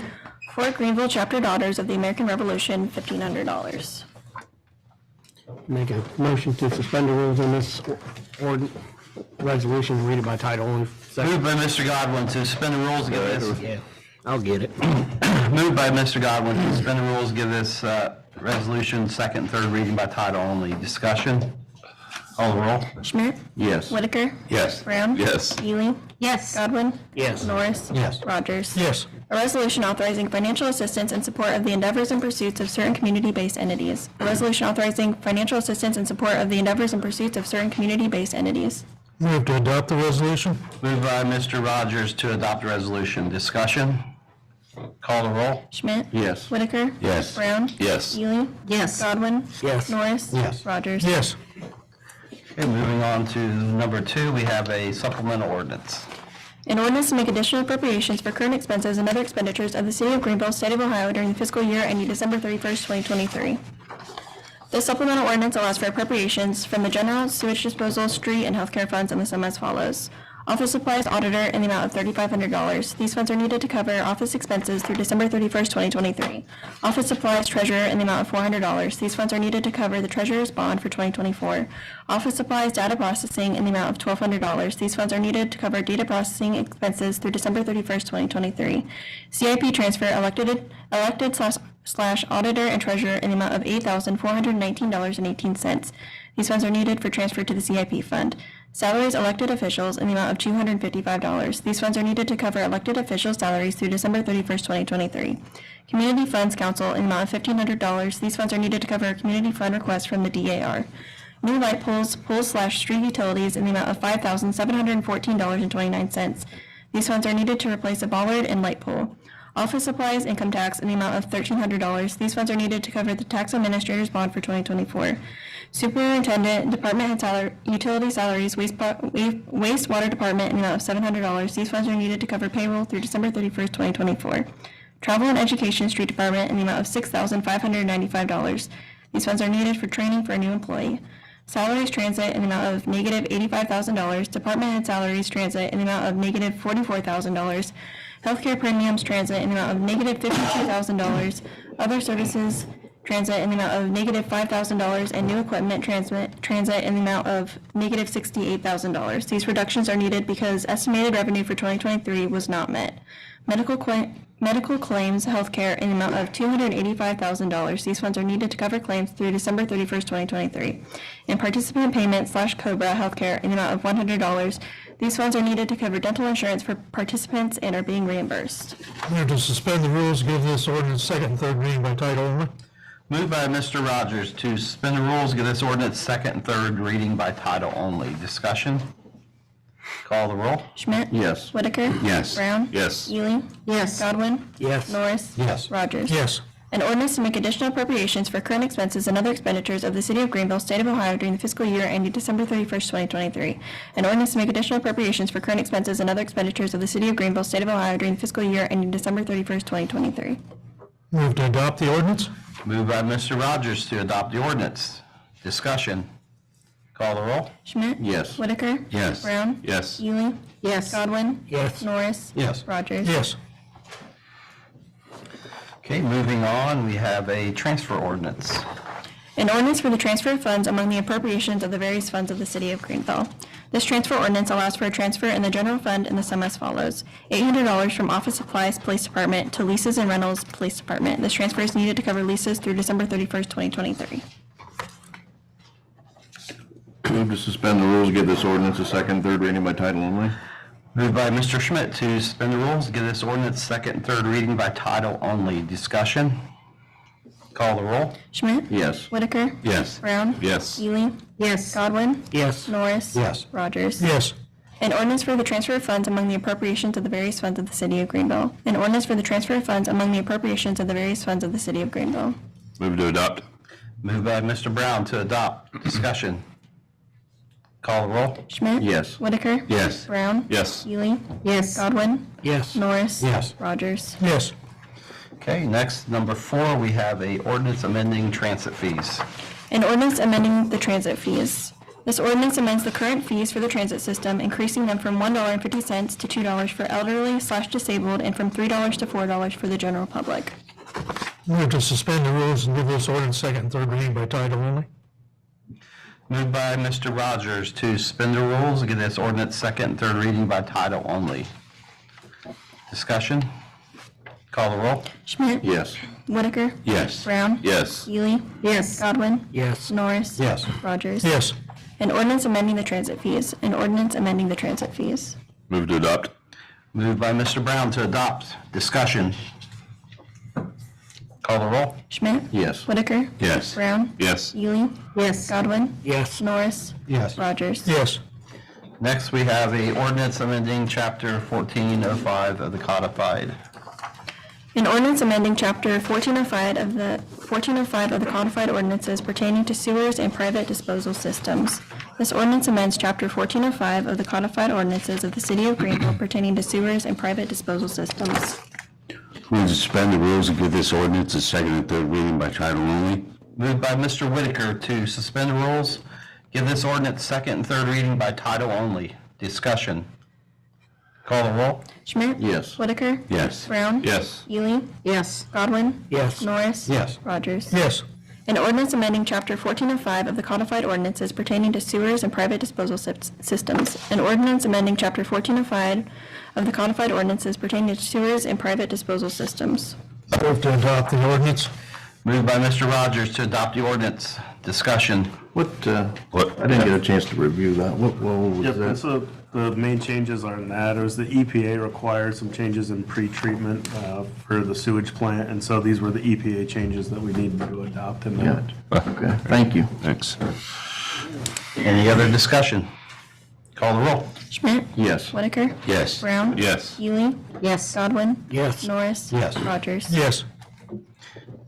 For Greenville Chapter Daughters of the American Revolution, $1,500.
Make a motion to suspend the rules on this resolution, read it by title only.
Moved by Mr. Godwin to suspend the rules, give this.
Yeah, I'll get it.
Moved by Mr. Godwin to suspend the rules, give this resolution second and third reading by title only. Discussion? Call the roll.
Schmidt?
Yes.
Whitaker?
Yes.
Brown?
Yes.
Ely?
Yes.
Godwin?
Yes.
Norris?
Yes.
Rogers?
Yes.
A resolution authorizing financial assistance in support of the endeavors and pursuits of certain community-based entities. A resolution authorizing financial assistance in support of the endeavors and pursuits of certain community-based entities.
Move to adopt the resolution.
Moved by Mr. Rogers to adopt the resolution. Discussion? Call the roll.
Schmidt?
Yes.
Whitaker?
Yes.
Brown?
Yes.
Ely?
Yes.
Godwin?
Yes.
Norris?
Yes.
Rogers?
Yes.
Okay, moving on to number 2, we have a supplemental ordinance.
An ordinance to make additional appropriations for current expenses and other expenditures of the City of Greenville, State of Ohio during the fiscal year ending December 31st, 2023. This supplemental ordinance allows for appropriations from the general, sewage disposal, street, and healthcare funds in the sum as follows. Office supplies auditor in the amount of $3,500. These funds are needed to cover office expenses through December 31st, 2023. Office supplies treasurer in the amount of $400. These funds are needed to cover the treasurer's bond for 2024. Office supplies data processing in the amount of $1,200. These funds are needed to cover data processing expenses through December 31st, 2023. CIP transfer elected / auditor and treasurer in the amount of $8,419.18. These funds are needed for transfer to the CIP fund. Salaries elected officials in the amount of $255. These funds are needed to cover elected officials' salaries through December 31st, 2023. Community Funds Council in the amount of $1,500. These funds are needed to cover a community fund request from the DAR. New light poles/street utilities in the amount of $5,714.29. These funds are needed to replace a bollard and light pole. Office supplies, income tax in the amount of $1,300. These funds are needed to cover the tax administrator's bond for 2024. Superintendent, department head utility salaries, wastewater department in the amount of $700. These funds are needed to cover payroll through December 31st, 2024. Travel and education street department in the amount of $6,595. These funds are needed for training for a new employee. Salaries transit in the amount of negative $85,000. Department head salaries transit in the amount of negative $44,000. Healthcare premiums transit in the amount of negative $52,000. Other services transit in the amount of negative $5,000. And new equipment transit in the amount of negative $68,000. These reductions are needed because estimated revenue for 2023 was not met. Medical claims healthcare in the amount of $285,000. These funds are needed to cover claims through December 31st, 2023. And participant payment/COBRA healthcare in the amount of $100. These funds are needed to cover dental insurance for participants and are being reimbursed.
Move to suspend the rules, give this ordinance second and third reading by title only.
Moved by Mr. Rogers to suspend the rules, give this ordinance second and third reading by title only. Discussion? Call the roll.
Schmidt?
Yes.
Whitaker?
Yes.
Brown?
Yes.
Ely?
Yes.
Godwin?
Yes.
Norris?
Yes.
Rogers?
Yes.
An ordinance to make additional appropriations for current expenses and other expenditures of the City of Greenville, State of Ohio during the fiscal year ending December 31st, 2023. An ordinance to make additional appropriations for current expenses and other expenditures of the City of Greenville, State of Ohio during the fiscal year ending December 31st, 2023.
Move to adopt the ordinance.
Moved by Mr. Rogers to adopt the ordinance. Discussion? Call the roll.
Schmidt?
Yes.
Whitaker?
Yes.
Brown?
Yes.
Ely?
Yes.
Godwin?
Yes.
Norris?
Yes.
Rogers?
Yes.
Okay, moving on, we have a transfer ordinance.
An ordinance for the transfer of funds among the appropriations of the various funds of the City of Greenville. This transfer ordinance allows for a transfer in the general fund in the sum as follows. $800 from office supplies, police department, to leases and rentals, police department. This transfer is needed to cover leases through December 31st, 2023.
Move to suspend the rules, give this ordinance a second, third reading by title only.
Moved by Mr. Schmidt to suspend the rules, give this ordinance second and third reading by title only. Discussion? Call the roll.
Schmidt?
Yes.
Whitaker?
Yes.
Brown?
Yes.
Ely?
Yes.
Godwin?
Yes.
Norris?
Yes.
Rogers?
Yes.
An ordinance for the transfer of funds among the appropriations of the various funds of the City of Greenville. An ordinance for the transfer of funds among the appropriations of the various funds of the City of Greenville.
Move to adopt.
Moved by Mr. Brown to adopt. Discussion? Call the roll.
Schmidt?
Yes.
Whitaker?
Yes.
Brown?
Yes.
Ely?
Yes.
Godwin?
Yes.
Norris?
Yes.
Rogers?
Yes.
Okay, next, number 4, we have a ordinance amending transit fees.
An ordinance amending the transit fees. This ordinance amends the current fees for the transit system, increasing them from $1.50 to $2 for elderly/disabled and from $3 to $4 for the general public.
Move to suspend the rules and give this ordinance second and third reading by title only.
Moved by Mr. Rogers to suspend the rules, give this ordinance second and third reading by title only. Discussion? Call the roll.
Schmidt?
Yes.
Whitaker?
Yes.
Brown?
Yes.
Ely?
Yes.
Godwin?
Yes.
Norris?
Yes.
Rogers?
Yes.
An ordinance amending the transit fees. An ordinance amending the transit fees.
Move to adopt.
Moved by Mr. Brown to adopt. Discussion? Call the roll.
Schmidt?
Yes.
Whitaker?
Yes.
Brown?
Yes.
Ely?
Yes.
Godwin?
Yes.
Norris?
Yes.
Rogers?
Yes.
Next, we have a ordinance amending Chapter 1405 of the Codified.
An ordinance amending Chapter 1405 of the Codified Ordinances pertaining to sewers and private disposal systems. This ordinance amends Chapter 1405 of the Codified Ordinances of the City of Greenville pertaining to sewers and private disposal systems.
Move to suspend the rules and give this ordinance a second and third reading by title only.
Moved by Mr. Whitaker to suspend the rules, give this ordinance second and third reading by title only. Discussion? Call the roll.
Schmidt?
Yes.
Whitaker?
Yes.
Brown?
Yes.
Ely?
Yes.
Godwin?
Yes.
Norris?
Yes.
Rogers?
Yes.
An ordinance amending Chapter 1405 of the Codified Ordinances pertaining to sewers and private disposal systems. An ordinance amending Chapter 1405 of the Codified Ordinances pertaining to sewers and private disposal systems.
Move to adopt the ordinance.
Moved by Mr. Rogers to adopt the ordinance. Discussion.
What, I didn't get a chance to review that. What was
Yep, and
that?
so the main changes are in that. It was the EPA required some changes in pre-treatment for the sewage plant, and so these were the EPA changes that we needed to adopt in that.
Okay, thank you.
Thanks.
Any other discussion? Call the roll.
Schmidt?
Yes.
Whitaker?
Yes.
Brown?
Yes.
Ely?
Yes.
Godwin?
Yes.
Norris?
Yes.
Rogers?
Yes.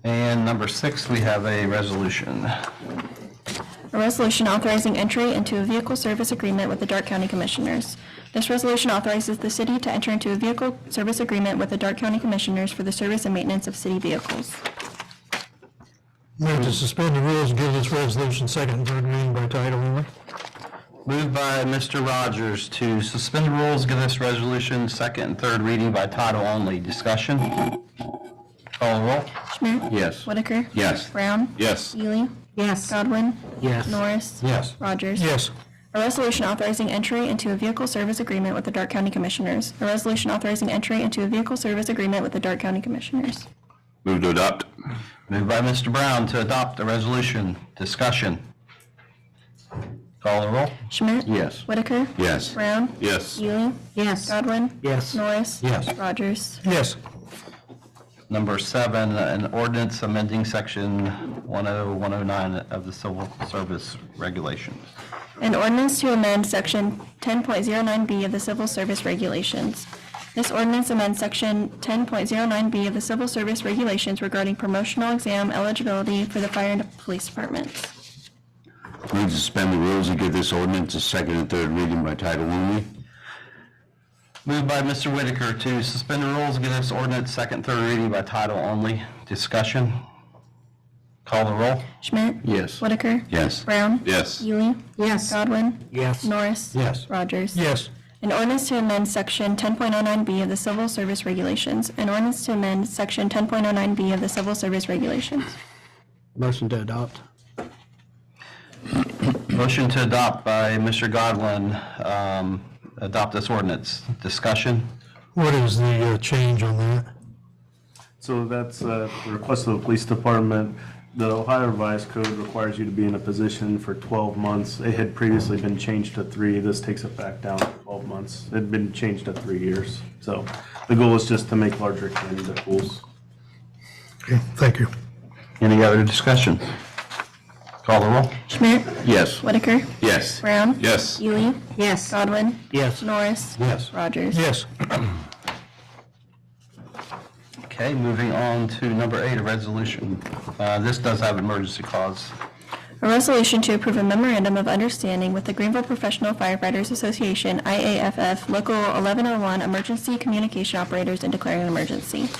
And number 6, we have a resolution.
A resolution authorizing entry into a vehicle service agreement with the Dark County Commissioners. This resolution authorizes the city to enter into a vehicle service agreement with the Dark County Commissioners for the service and maintenance of city vehicles.
Move to suspend the rules and give this resolution second and third reading by title only.
Moved by Mr. Rogers to suspend the rules, give this resolution second and third reading by title only. Discussion? Call the roll.
Schmidt?
Yes.
Whitaker?
Yes.
Brown?
Yes.
Ely?
Yes.
Godwin?
Yes.
Norris?
Yes.
Rogers?
Yes.
A resolution authorizing entry into a vehicle service agreement with the Dark County Commissioners. A resolution authorizing entry into a vehicle service agreement with the Dark County Commissioners.
Move to adopt.
Moved by Mr. Brown to adopt the resolution. Discussion? Call the roll.
Schmidt?
Yes.
Whitaker?
Yes.
Brown?
Yes.
Ely?
Yes.
Godwin?
Yes.
Norris?
Yes.
Rogers?
Yes.
Number 7, an ordinance amending section 10109 of the Civil Service Regulations.
An ordinance to amend section 10.09B of the Civil Service Regulations. This ordinance amends section 10.09B of the Civil Service Regulations regarding promotional exam eligibility for the fire and police departments.
Move to suspend the rules and give this ordinance a second and third reading by title only.
Moved by Mr. Whitaker to suspend the rules, give this ordinance second, third reading by title only. Discussion? Call the roll.
Schmidt?
Yes.
Whitaker?
Yes.
Brown?
Yes.
Ely?
Yes.
Godwin?
Yes.
Norris?
Yes.
Rogers?
Yes.
An ordinance to amend section 10.09B of the Civil Service Regulations. An ordinance to amend section 10.09B of the Civil Service Regulations.
Motion to adopt.
Motion to adopt by Mr. Godwin. Adopt this ordinance. Discussion?
What is the change on that?
So that's the request of the police department. The Ohio Revised Code requires you to be in a position for 12 months. It had previously been changed to 3. This takes it back down to 12 months. It had been changed to 3 years. So the goal is just to make larger candidate pools.
Okay, thank you.
Any other discussion? Call the roll.
Schmidt?
Yes.
Whitaker?
Yes.
Brown?
Yes.
Ely?
Yes.
Godwin?
Yes.
Norris?
Yes.
Rogers?
Yes.
Okay, moving on to number 8, a resolution. This does have emergency clause.
A resolution to approve a memorandum of understanding with the Greenville Professional Firefighters Association, IAFF, Local 1101 Emergency Communication Operators and declaring an emergency.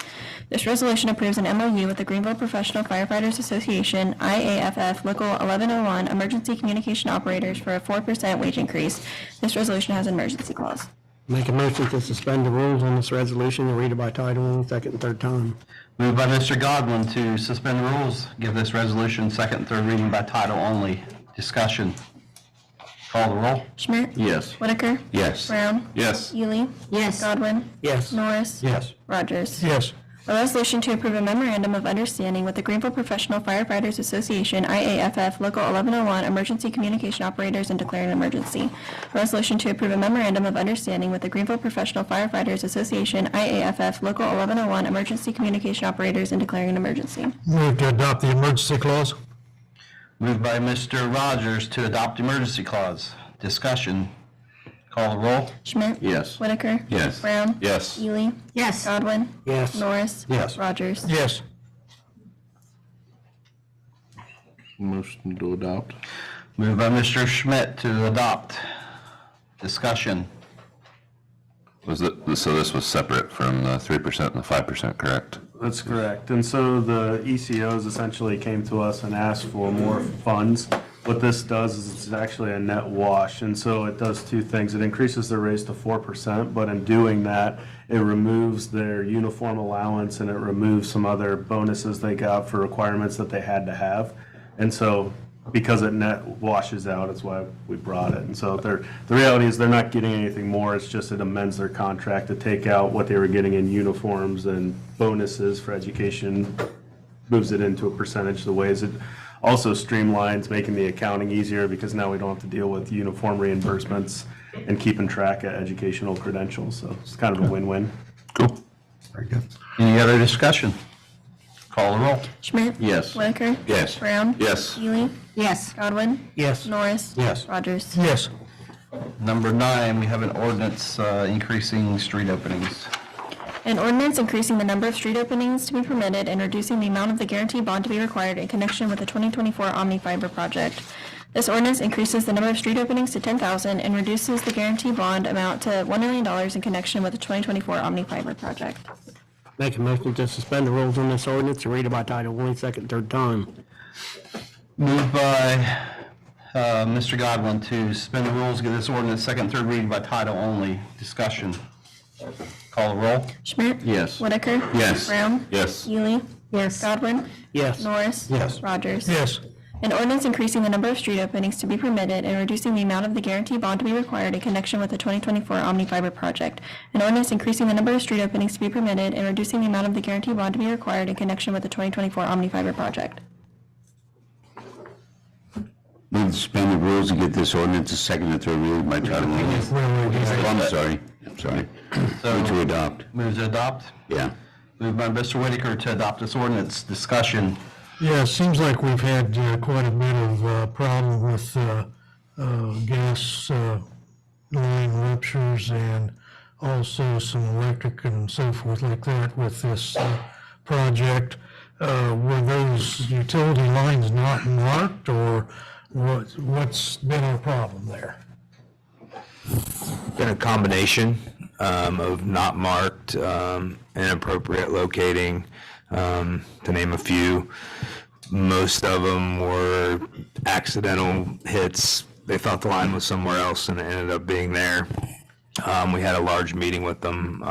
This resolution approves an MOU with the Greenville Professional Firefighters Association, IAFF, Local 1101 Emergency Communication Operators for a 4% wage increase. This resolution has an emergency clause.
Make a motion to suspend the rules on this resolution and read it by title only, second and third time.
Moved by Mr. Godwin to suspend the rules, give this resolution second and third reading by title only. Discussion. Call the roll.
Schmidt?
Yes.
Whitaker?
Yes.
Brown?
Yes.
Ely?
Yes.
Godwin?
Yes.
Norris?
Yes.
Rogers?
Yes.
A resolution to approve a memorandum of understanding with the Greenville Professional Firefighters Association, IAFF, Local 1101 Emergency Communication Operators and declaring an emergency. A resolution to approve a memorandum of understanding with the Greenville Professional Firefighters Association, IAFF, Local 1101 Emergency Communication Operators and declaring an emergency.
Move to adopt the emergency clause.
Moved by Mr. Rogers to adopt emergency clause. Discussion. Call the roll.
Schmidt?
Yes.
Whitaker?
Yes.
Brown?
Yes.
Ely?
Yes.
Godwin?
Yes.
Norris?
Yes.
Rogers?
Yes.
Motion to adopt.
Moved by Mr. Schmidt to adopt. Discussion.
So this was separate from the 3% and the 5%, correct?
That's correct. And so the ECOs essentially came to us and asked for more funds. What this does is it's actually a net wash, and so it does two things. It increases their raise to 4%, but in doing that, it removes their uniform allowance and it removes some other bonuses they got for requirements that they had to have. And so because it net washes out, it's why we brought it. And so the reality is they're not getting anything more. It's just it amends their contract to take out what they were getting in uniforms and bonuses for education, moves it into a percentage the ways it Also streamlines, making the accounting easier because now we don't have to deal with uniform reimbursements and keeping track of educational credentials. So it's kind of a win-win.
Cool. Very good. Any other discussion? Call the roll.
Schmidt?
Yes.
Whitaker?
Yes.
Brown?
Yes.
Ely?
Yes.
Godwin?
Yes.
Norris?
Yes.
Rogers?
Yes.
Number 9, we have an ordinance increasing street openings.
An ordinance increasing the number of street openings to be permitted and reducing the amount of the guarantee bond to be required in connection with the 2024 Omni Fiber project. This ordinance increases the number of street openings to 10,000 and reduces the guarantee bond amount to $1 million in connection with the 2024 Omni Fiber project.
Make a motion to suspend the rules on this ordinance and read it by title only, second, third time.
Moved by Mr. Godwin to suspend the rules, give this ordinance second, third reading by title only. Discussion. Call the roll.
Schmidt?
Yes.
Whitaker?
Yes.
Brown?
Yes.
Ely?
Yes.
Godwin?
Yes.
Norris?
Yes.
Rogers?
Yes.
An ordinance increasing the number of street openings to be permitted and reducing the amount of the guarantee bond to be required in connection with the 2024 Omni Fiber project. An ordinance increasing the number of street openings to be permitted and reducing the amount of the guarantee bond to be required in connection with the 2024 Omni Fiber project.
Move to suspend the rules and get this ordinance a second and third reading by title only. Oh, I'm sorry. Move to adopt.
Move to adopt.
Yeah.
Moved by Mr. Whitaker to adopt this ordinance. Discussion.
Yeah, it seems like we've had quite a bit of problem with gas line ruptures and also some electric and so forth like that with this project. Were those utility lines not marked, or what's been our problem there?
Been a combination of not marked, inappropriate locating, to name a few. Most of them were accidental hits. They thought the line was somewhere else and it ended up being there. We had a large meeting with them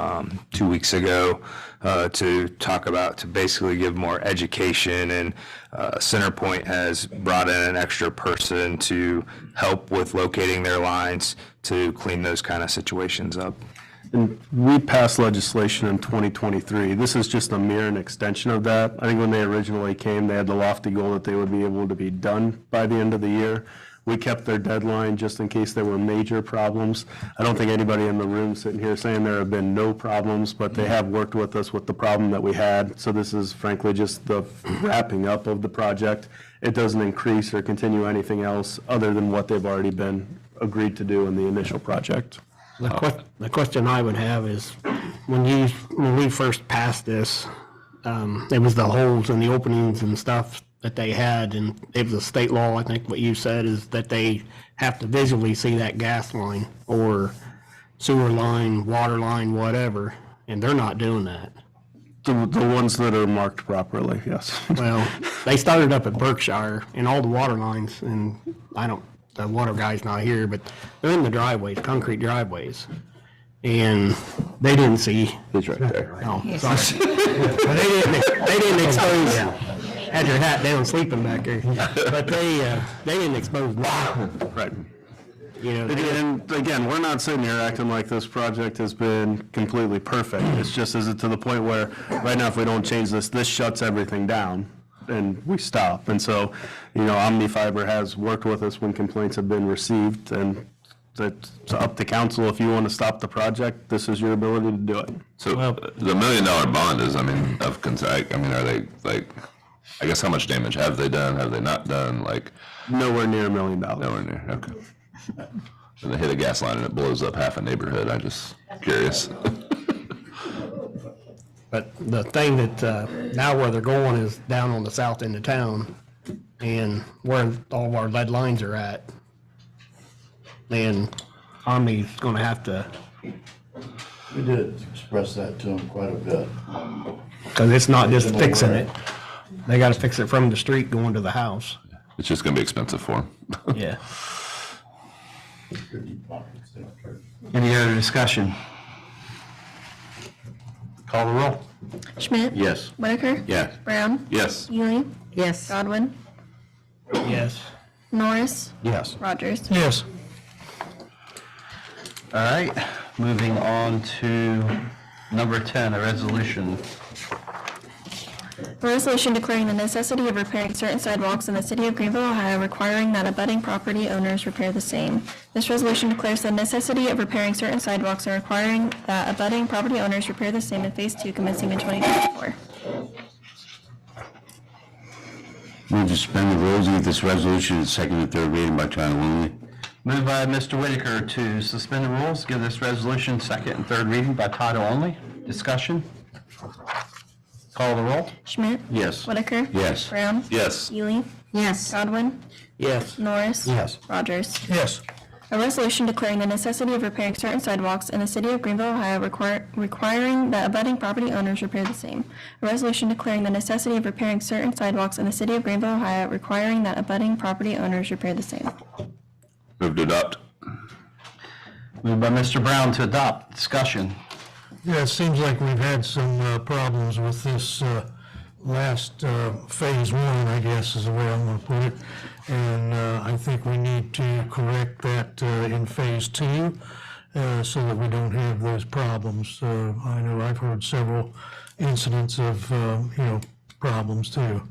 2 weeks ago to talk about, to basically give more education, and Centerpoint has brought in an extra person to help with locating their lines to clean those kind of situations up.
And we passed legislation in 2023. This is just a mere an extension of that. I think when they originally came, they had the lofty goal that they would be able to be done by the end of the year. We kept their deadline just in case there were major problems. I don't think anybody in the room sitting here saying there have been no problems, but they have worked with us with the problem that we had. So this is frankly just the wrapping up of the project. It doesn't increase or continue anything else other than what they've already been agreed to do in the initial project.
The question I would have is, when we first passed this, it was the holes and the openings and stuff that they had, and it was a state law, I think what you said is that they have to visually see that gas line or sewer line, water line, whatever, and they're not doing that.
The ones that are marked properly, yes.
Well, they started up at Berkshire and all the water lines, and the water guy's not here, but they're in the driveways, concrete driveways. And they didn't see.
He's right there.
Oh, sorry. But they didn't expose, had your hat down sleeping back there. But they didn't expose nothing.
Right.
You know,
And again, we're not sitting here acting like this project has been completely perfect. It's just, is it to the point where right now if we don't change this, this shuts everything down and we stop. And so, Omni Fiber has worked with us when complaints have been received, and it's up to council. If you want to stop the project, this is your ability to do it.
So the $1 million bond is, are they I guess how much damage have they done? Have they not done?
Nowhere near $1 million.
Nowhere near. Okay. And they hit a gas line and it blows up half a neighborhood. I'm just curious.
But the thing that now where they're going is down on the south end of town, and where all of our lead lines are at. And Omni's going to have to.
We did express that to them quite a bit.
Because it's not just fixing it. They got to fix it from the street going to the house.
It's just going to be expensive for them.
Yeah.
Any other discussion? Call the roll.
Schmidt?
Yes.
Whitaker?
Yes.
Brown?
Yes.
Ely?
Yes.
Godwin?
Yes.
Norris?
Yes.
Rogers?
Yes.
All right, moving on to number 10, a resolution.
A resolution declaring the necessity of repairing certain sidewalks in the city of Greenville, Ohio, requiring that abutting property owners repair the same. This resolution declares the necessity of repairing certain sidewalks and requiring that abutting property owners repair the same in Phase 2 commencing in 2024.
Move to suspend the rules and give this resolution its second and third reading by title only.
Moved by Mr. Whitaker to suspend the rules, give this resolution second and third reading by title only. Discussion? Call the roll.
Schmidt?
Yes.
Whitaker?
Yes.
Brown?
Yes.
Ely?
Yes.
Godwin?
Yes.
Norris?
Yes.
Rogers?
Yes.
A resolution declaring the necessity of repairing certain sidewalks in the city of Greenville, Ohio, requiring that abutting property owners repair the same. A resolution declaring the necessity of repairing certain sidewalks in the city of Greenville, Ohio, requiring that abutting property owners repair the same.
Move to adopt.
Moved by Mr. Brown to adopt. Discussion?
Yeah, it seems like we've had some problems with this last Phase 1, I guess is the way I'm going to put it. And I think we need to correct that in Phase 2 so that we don't have those problems. I know I've heard several incidents of, problems too.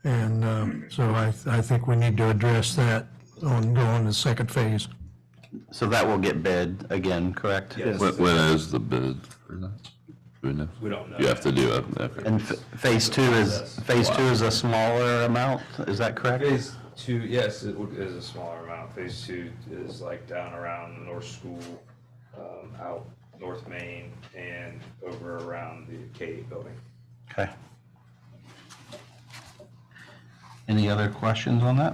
And so I think we need to address that on going to the second phase.
So that will get bid again, correct?
Yes.
When is the bid for that? Do we know?
We don't know.
You have to do it.
And Phase 2 is a smaller amount, is that correct?
Phase 2, yes, is a smaller amount. Phase 2 is like down around North School, out North Main, and over around the K building.
Okay. Any other questions on that?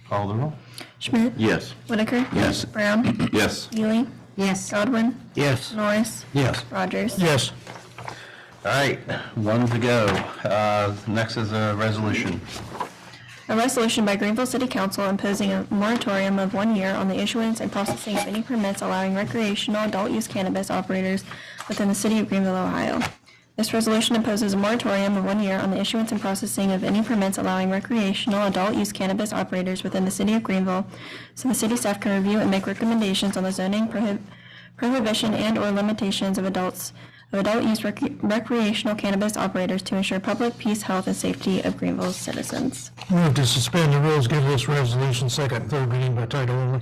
Call the roll.
Schmidt?
Yes.
Whitaker?
Yes.
Brown?
Yes.
Ely?
Yes.
Godwin?
Yes.
Norris?
Yes.
Rogers?
Yes.
All right, one to go. Next is a resolution.
A resolution by Greenville City Council imposing a moratorium of 1 year on the issuance and processing of any permits allowing recreational adult use cannabis operators within the city of Greenville, Ohio. This resolution imposes a moratorium of 1 year on the issuance and processing of any permits allowing recreational adult use cannabis operators within the city of Greenville, so the city staff can review and make recommendations on the zoning prohibition and/or limitations of adult use recreational cannabis operators to ensure public peace, health, and safety of Greenville's citizens.
Move to suspend the rules, give this resolution second and third reading by title only.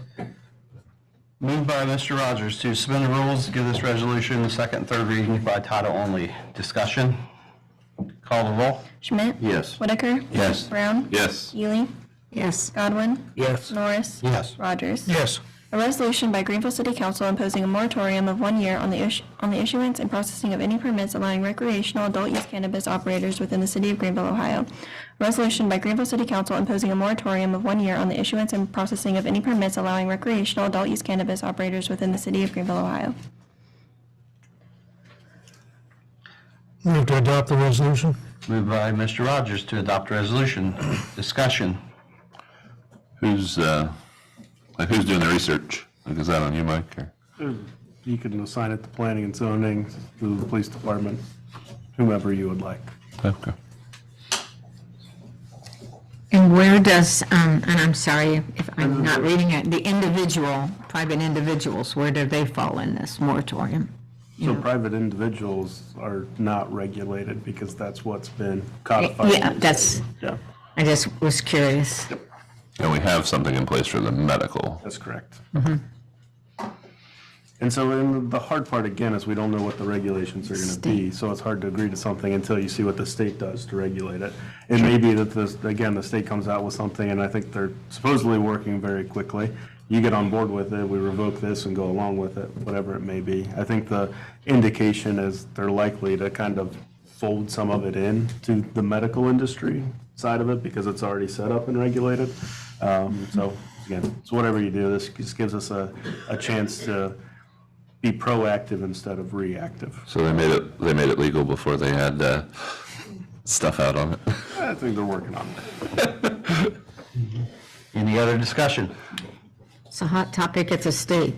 Moved by Mr. Rogers to suspend the rules, give this resolution the second and third reading by title only. Discussion? Call the roll.
Schmidt?
Yes.
Whitaker?
Yes.
Brown?
Yes.
Ely?
Yes.
Godwin?
Yes.
Norris?
Yes.
Rogers?
Yes.
A resolution by Greenville City Council imposing a moratorium of 1 year on the issuance and processing of any permits allowing recreational adult use cannabis operators within the city of Greenville, Ohio. A resolution by Greenville City Council imposing a moratorium of 1 year on the issuance and processing of any permits allowing recreational adult use cannabis operators within the city of Greenville, Ohio.
Move to adopt the resolution.
Moved by Mr. Rogers to adopt resolution. Discussion?
Who's doing the research? Like, is that on you, Mike? Or?
You can assign it to planning and zoning, to the police department, whomever you would like.
Okay.
And where does, and I'm sorry if I'm not reading it, the private individuals, where do they fall in this moratorium?
So private individuals are not regulated because that's what's been codified.
Yeah,
Yeah,
I just was curious.
And we have something in place for the medical.
that's correct. And so the hard part, again, is we don't know what the regulations are going to be, so it's hard to agree to something until you see what the state does to regulate it. It may be that, the state comes out with something, and I think they're supposedly working very quickly. You get on board with it, we revoke this and go along with it, whatever it may be. I think the indication is they're likely to kind of fold some of it in to the medical industry side of it because it's already set up and regulated. So again, it's whatever you do, this just gives us a chance to be proactive instead of reactive.
So they made it legal before they had stuff out on it.
I think they're working on it.
Any other discussion?
It's a hot topic at the state.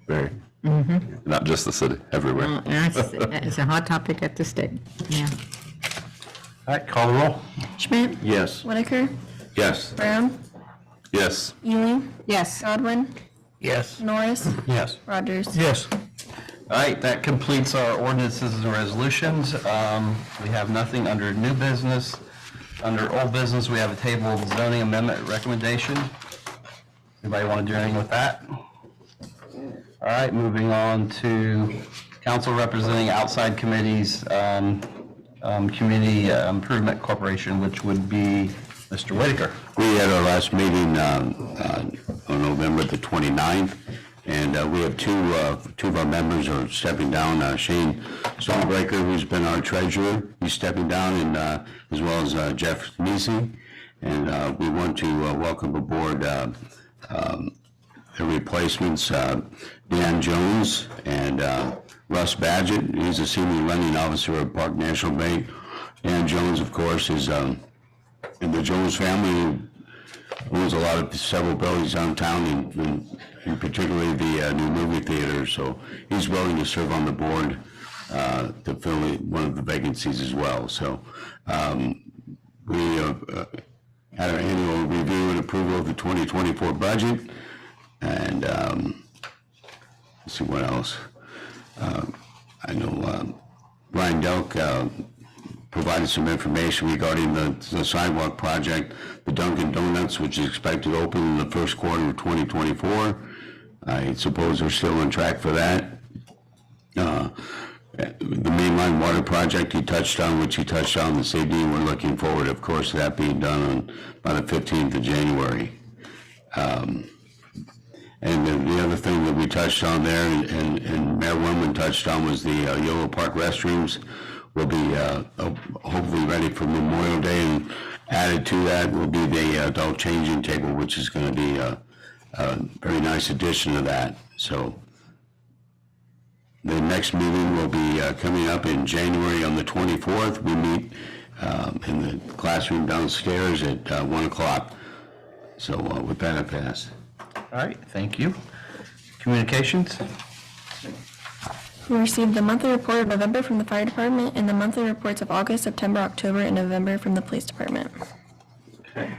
Very. Not just the city, everywhere.
It's a hot topic at the state, yeah.
All right, call the roll.
Schmidt?
Yes.
Whitaker?
Yes.
Brown?
Yes.
Ely?
Yes.
Godwin?
Yes.
Norris?
Yes.
Rogers?
Yes.
All right, that completes our ordinances and resolutions. We have nothing under new business. Under old business, we have a table zoning amendment recommendation. Anybody want to do anything with that? All right, moving on to council representing outside committees, Community Improvement Corporation, which would be Mr. Whitaker.
We had our last meeting on November the 29th, and we have two of our members are stepping down. Shane Stonebreaker, who's been our treasurer, he's stepping down, and as well as Jeff Nisi. And we want to welcome aboard the replacements, Dan Jones and Russ Badgett. He's a senior lending officer at Park National Bank. Dan Jones, of course, is in the Jones family, who owns several buildings downtown, and particularly the new movie theater. So he's willing to serve on the board to fill one of the vacancies as well. So we had our annual review and approval of the 2024 budget, and let's see what else. I know Brian Delk provided some information regarding the sidewalk project, the Dunkin' Donuts, which is expected to open in the first quarter of 2024. I suppose they're still on track for that. The mainline water project he touched on, which he touched on this evening, we're looking forward, of course, to that being done by the 15th of January. And the other thing that we touched on there, and Mayor Wellman touched on, was the Yolo Park restrooms will be hopefully ready for Memorial Day, and added to that will be the adult changing table, which is going to be a very nice addition to that. So the next meeting will be coming up in January on the 24th. We meet in the classroom downstairs at 1 o'clock. So with that, I pass.
All right, thank you. Communications?
We received the monthly report of November from the fire department and the monthly reports of August, September, October, and November from the police department.
Okay.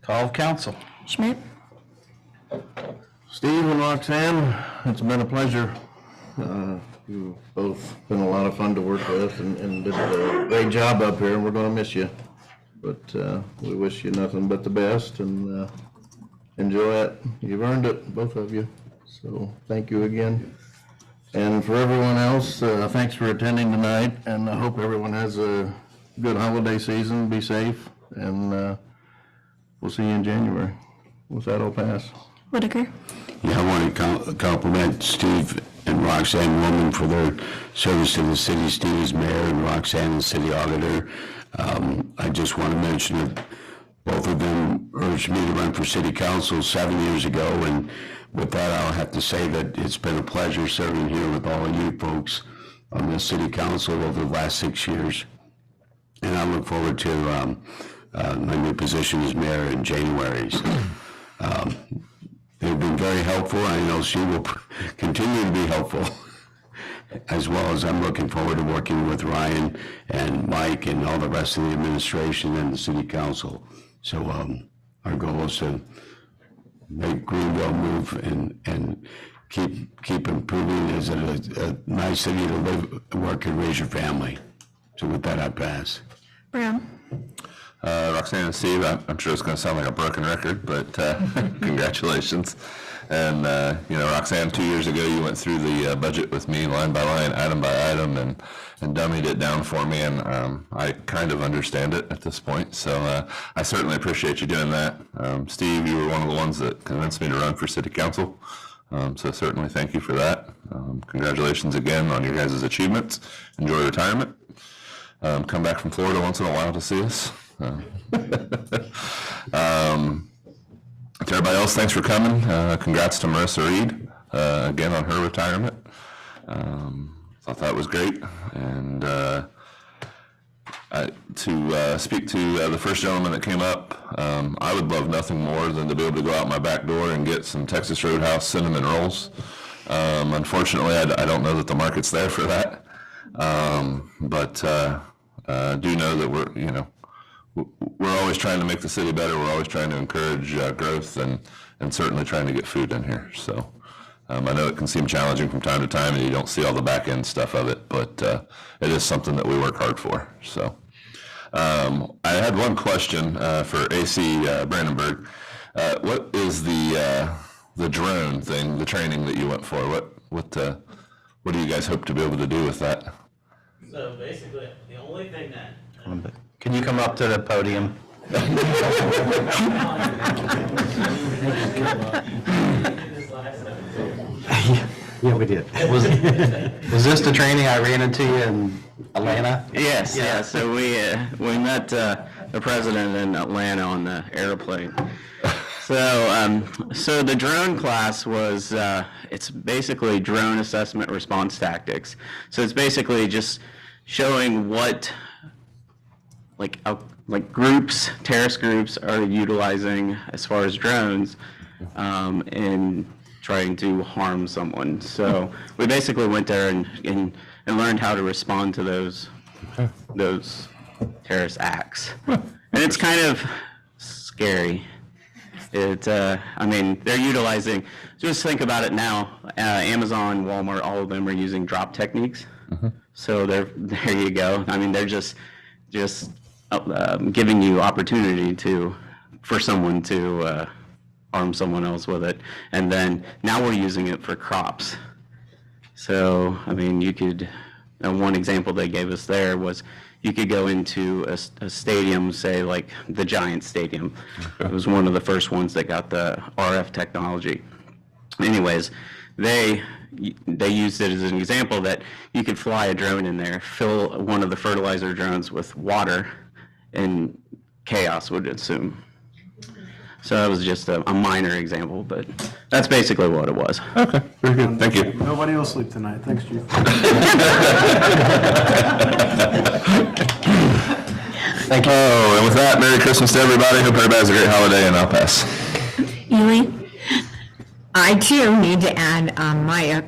Call of council.
Schmidt?
Steve and Roxanne, it's been a pleasure. You've both been a lot of fun to work with and did a great job up here, and we're going to miss you. But we wish you nothing but the best, and enjoy it. You've earned it, both of you. So thank you again. And for everyone else, thanks for attending tonight, and I hope everyone has a good holiday season. Be safe, and we'll see you in January. With that, I'll pass.
Whitaker?
Yeah, I want to compliment Steve and Roxanne Woman for their service to the city. Steve as mayor and Roxanne as city auditor. I just want to mention that both of them urged me to run for city council 7 years ago, and with that, I'll have to say that it's been a pleasure serving here with all of you folks on the city council over the last 6 years. And I look forward to my new position as mayor in January. So, they've been very helpful. I know she will continue to be helpful, as well as I'm looking forward to working with Ryan and Mike and all the rest of the administration and the city council. So our goal is to make Greenville move and keep improving as a nice city to live, work, and raise your family. So with that, I pass.
Brown?
Roxanne and Steve, I'm sure it's going to sound like a broken record, but congratulations. And, Roxanne, 2 years ago, you went through the budget with me line by line, item by item, and dummied it down for me, and I kind of understand it at this point. So I certainly appreciate you doing that. Steve, you were one of the ones that convinced me to run for city council. So certainly thank you for that. Congratulations again on your guys' achievements. Enjoy retirement. Come back from Florida once in a while to see us. To everybody else, thanks for coming. Congrats to Marissa Reed again on her retirement. Thought that was great. And to speak to the first gentleman that came up, I would love nothing more than to be able to go out my back door and get some Texas Roadhouse cinnamon rolls. Unfortunately, I don't know that the market's there for that. But do know that we're always trying to make the city better. We're always trying to encourage growth and certainly trying to get food in here. So I know it can seem challenging from time to time, and you don't see all the back end stuff of it, but it is something that we work hard for. So I had one question for AC Brandenburg. What is the drone thing, the training that you went for? What do you guys hope to be able to do with that?
So basically, the only thing that
Can you come up to the podium?
Yeah, we did.
Was this the training I ran into you in Atlanta?
Yes, yeah, so we met the president in Atlanta on the airplane. So the drone class was, it's basically drone assessment response tactics. So it's basically just showing what, like groups, terrorist groups are utilizing as far as drones in trying to harm someone. So we basically went there and learned how to respond to those terrorist acts. And it's kind of scary. I mean, they're utilizing, just think about it now, Amazon, Walmart, all of them are using drop techniques. So there you go. I mean, they're just giving you opportunity for someone to harm someone else with it. And then now we're using it for crops. So, I mean, you could, one example they gave us there was you could go into a stadium, say like the Giants Stadium. It was one of the first ones that got the RF technology. Anyways, they used it as an example that you could fly a drone in there, fill one of the fertilizer drones with water, and chaos would ensue. So that was just a minor example, but that's basically what it was.
Okay, very good. Thank you.
Nobody will sleep tonight. Thanks, Chief.
Thank you. Oh, and with that, Merry Christmas to everybody. Hope everybody has a great holiday, and I'll pass.
Ely? I too need to add my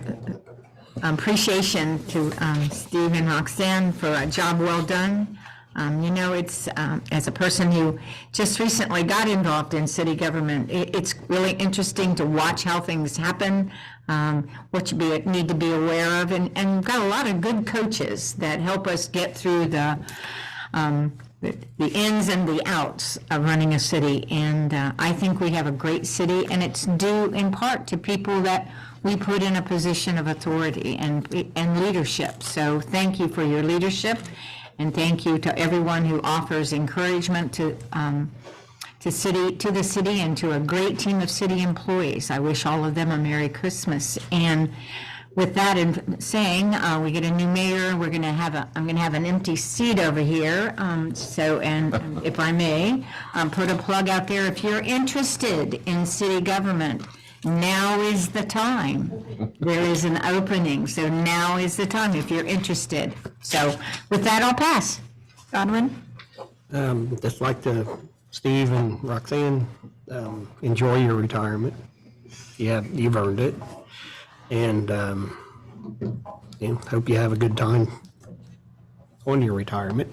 appreciation to Steve and Roxanne for a job well done. You know, it's, as a person who just recently got involved in city government, it's really interesting to watch how things happen, what you need to be aware of, and we've got a lot of good coaches that help us get through the ins and the outs of running a city. And I think we have a great city, and it's due in part to people that we put in a position of authority and leadership. So thank you for your leadership. And thank you to everyone who offers encouragement to the city and to a great team of city employees. I wish all of them a Merry Christmas. And with that in saying, we get a new mayor. I'm going to have an empty seat over here. And if I may, put a plug out there. If you're interested in city government, now is the time. There is an opening, so now is the time if you're interested. So with that, I'll pass. Godwin?
Just like to, Steve and Roxanne, enjoy your retirement. Yeah, you've earned it. And hope you have a good time on your retirement.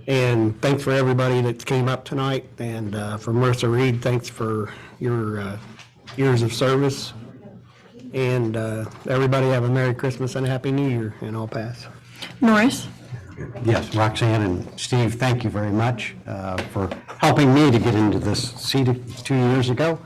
And thanks for everybody that came up tonight. And for Marissa Reed, thanks for your years of service. And everybody have a Merry Christmas and a Happy New Year, and I'll pass.
Norris?
Yes, Roxanne and Steve, thank you very much for helping me to get into this seat 2 years ago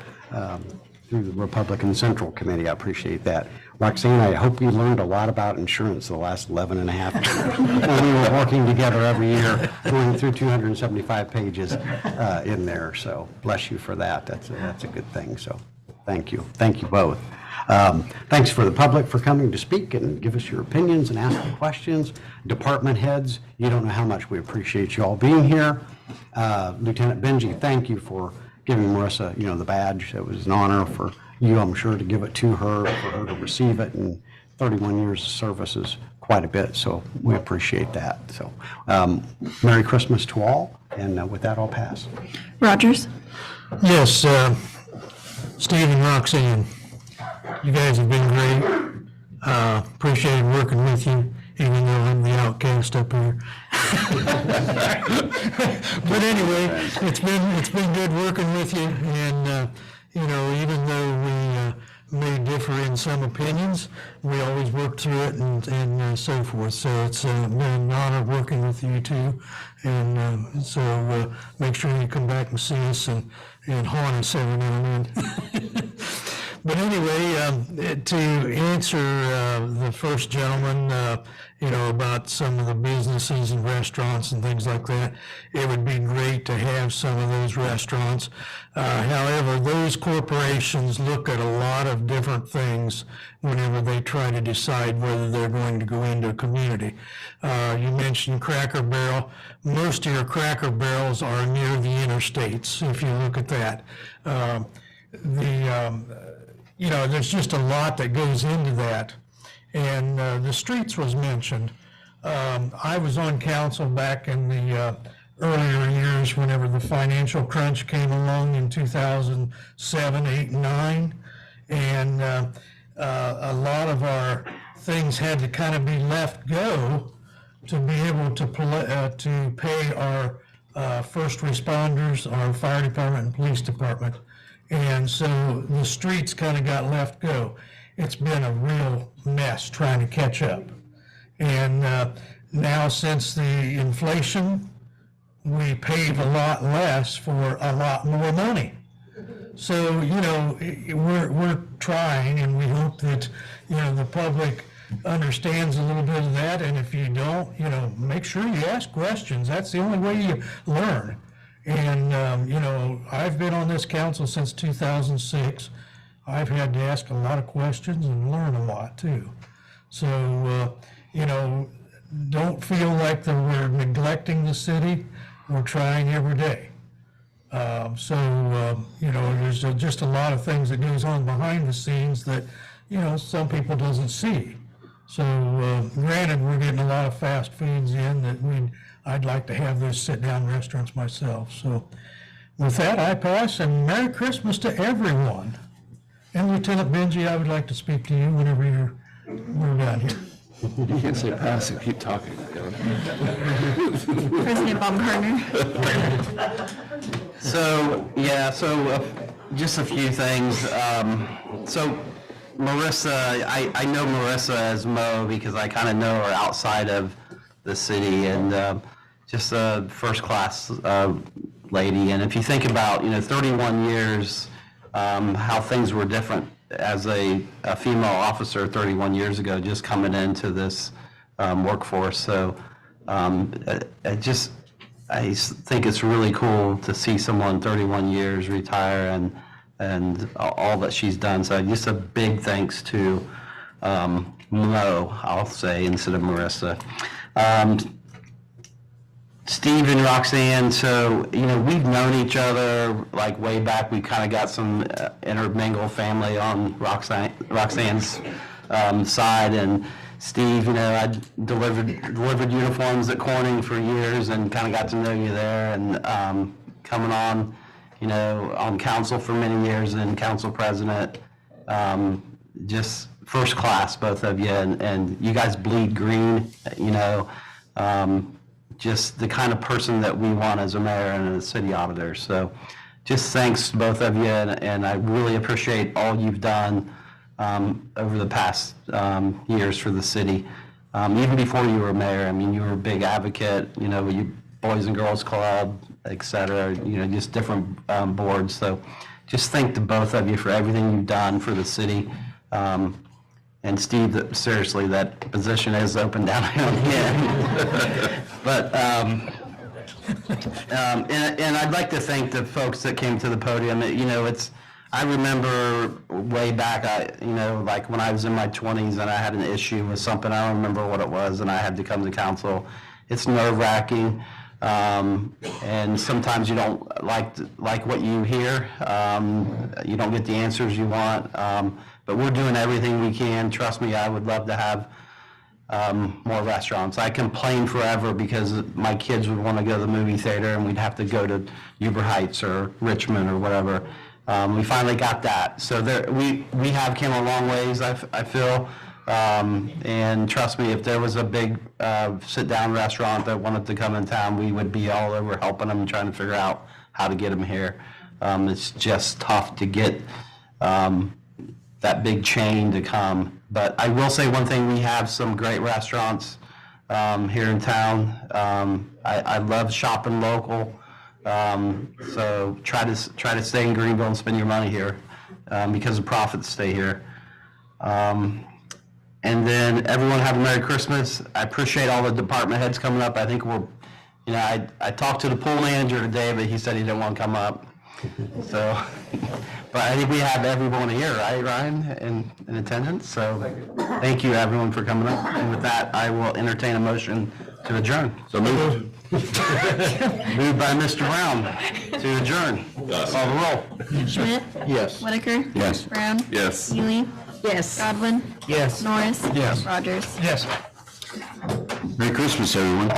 through the Republican Central Committee. I appreciate that. Roxanne, I hope you learned a lot about insurance the last 11 and a half years. When we were working together every year, going through 275 pages in there. So bless you for that. That's a good thing. So thank you. Thank you both. Thanks for the public for coming to speak and give us your opinions and ask the questions. Department heads, you don't know how much we appreciate you all being here. Lieutenant Benji, thank you for giving Marissa, the badge. It was an honor for you, I'm sure, to give it to her, for her to receive it, and 31 years of service is quite a bit, so we appreciate that. So, Merry Christmas to all, and with that, I'll pass.
Rogers?
Yes, Steve and Roxanne, you guys have been great. Appreciated working with you, even though I'm the outcast up here. But anyway, it's been good working with you, and even though we may differ in some opinions. We always work through it and so forth. So it's been an honor working with you two. And so make sure you come back and see us and haunt us every now and then. But anyway, to answer the first gentleman, about some of the businesses and restaurants and things like that, it would be great to have some of those restaurants. However, those corporations look at a lot of different things whenever they try to decide whether they're going to go into a community. You mentioned Cracker Barrel. Most of your Cracker Barrels are near the interstates, if you look at that. There's just a lot that goes into that. And the streets was mentioned. I was on council back in the earlier years whenever the financial crunch came along in 2007, 8, and 9. And a lot of our things had to kind of be left go to be able to pay our first responders, our fire department and police department. And so the streets kind of got left go. It's been a real mess trying to catch up. And now since the inflation, we pave a lot less for a lot more money. So, we're trying, and we hope that, the public understands a little bit of that. And if you don't, make sure you ask questions. That's the only way you learn. And, I've been on this council since 2006. I've had to ask a lot of questions and learn a lot too. So, don't feel like that we're neglecting the city. We're trying every day. There's just a lot of things that goes on behind the scenes that, some people doesn't see. So, granted, we're getting a lot of fast foods in that I'd like to have those sit-down restaurants myself. So, with that, I pass, and Merry Christmas to everyone. And Lieutenant Benji, I would like to speak to you whenever we're done here.
You can't say pass and keep talking.
President Bob Gardner.
Just a few things. Marissa, I know Marissa as Mo because I kind of know her outside of the city, and just a first-class lady. And if you think about, 31 years, how things were different as a female officer 31 years ago, just coming into this workforce. So I think it's really cool to see someone 31 years retire and all that she's done. So just a big thanks to Mo, I'll say, instead of Marissa. Steve and Roxanne, so, we've known each other like way back. We kind of got some intermingled family on Roxanne's side. And Steve, I delivered uniforms at Corning for years and kind of got to know you there. And coming on, on council for many years and council president, just first class, both of you. And you guys bleed green, just the kind of person that we want as a mayor and a city auditor. So just thanks to both of you, and I really appreciate all you've done over the past years for the city. Even before you were mayor, you were a big advocate, with your Boys and Girls Club, et cetera, just different boards. So just thank the both of you for everything you've done for the city. And Steve, seriously, that position is open down here again. But, and I'd like to thank the folks that came to the podium. I remember way back, like when I was in my 20s and I had an issue with something, I don't remember what it was, and I had to come to council. It's nerve-wracking, and sometimes you don't like what you hear. You don't get the answers you want. But we're doing everything we can. Trust me, I would love to have more restaurants. I complained forever because my kids would want to go to the movie theater and we'd have to go to Huber Heights or Richmond or whatever. We finally got that. So we have came a long ways, I feel. And trust me, if there was a big sit-down restaurant that wanted to come in town, we would be all over helping them and trying to figure out how to get them here. It's just tough to get that big chain to come. But I will say one thing, we have some great restaurants here in town. I love shopping local. So try to stay in Greenville and spend your money here because the profits stay here. And then everyone have a Merry Christmas. I appreciate all the department heads coming up. I think I talked to the pool manager today, but he said he didn't want to come up. So, but I think we have everyone here, right, Ryan, in attendance? So thank you everyone for coming up. And with that, I will entertain a motion to adjourn.
So moved.
Moved by Mr. Brown to adjourn. Call the roll.
Schmidt?
Yes.
Whitaker?
Yes.
Brown?
Yes.
Ely?
Yes.
Godwin?
Yes.
Norris?
Yes.
Rogers?
Yes.
Merry Christmas, everyone.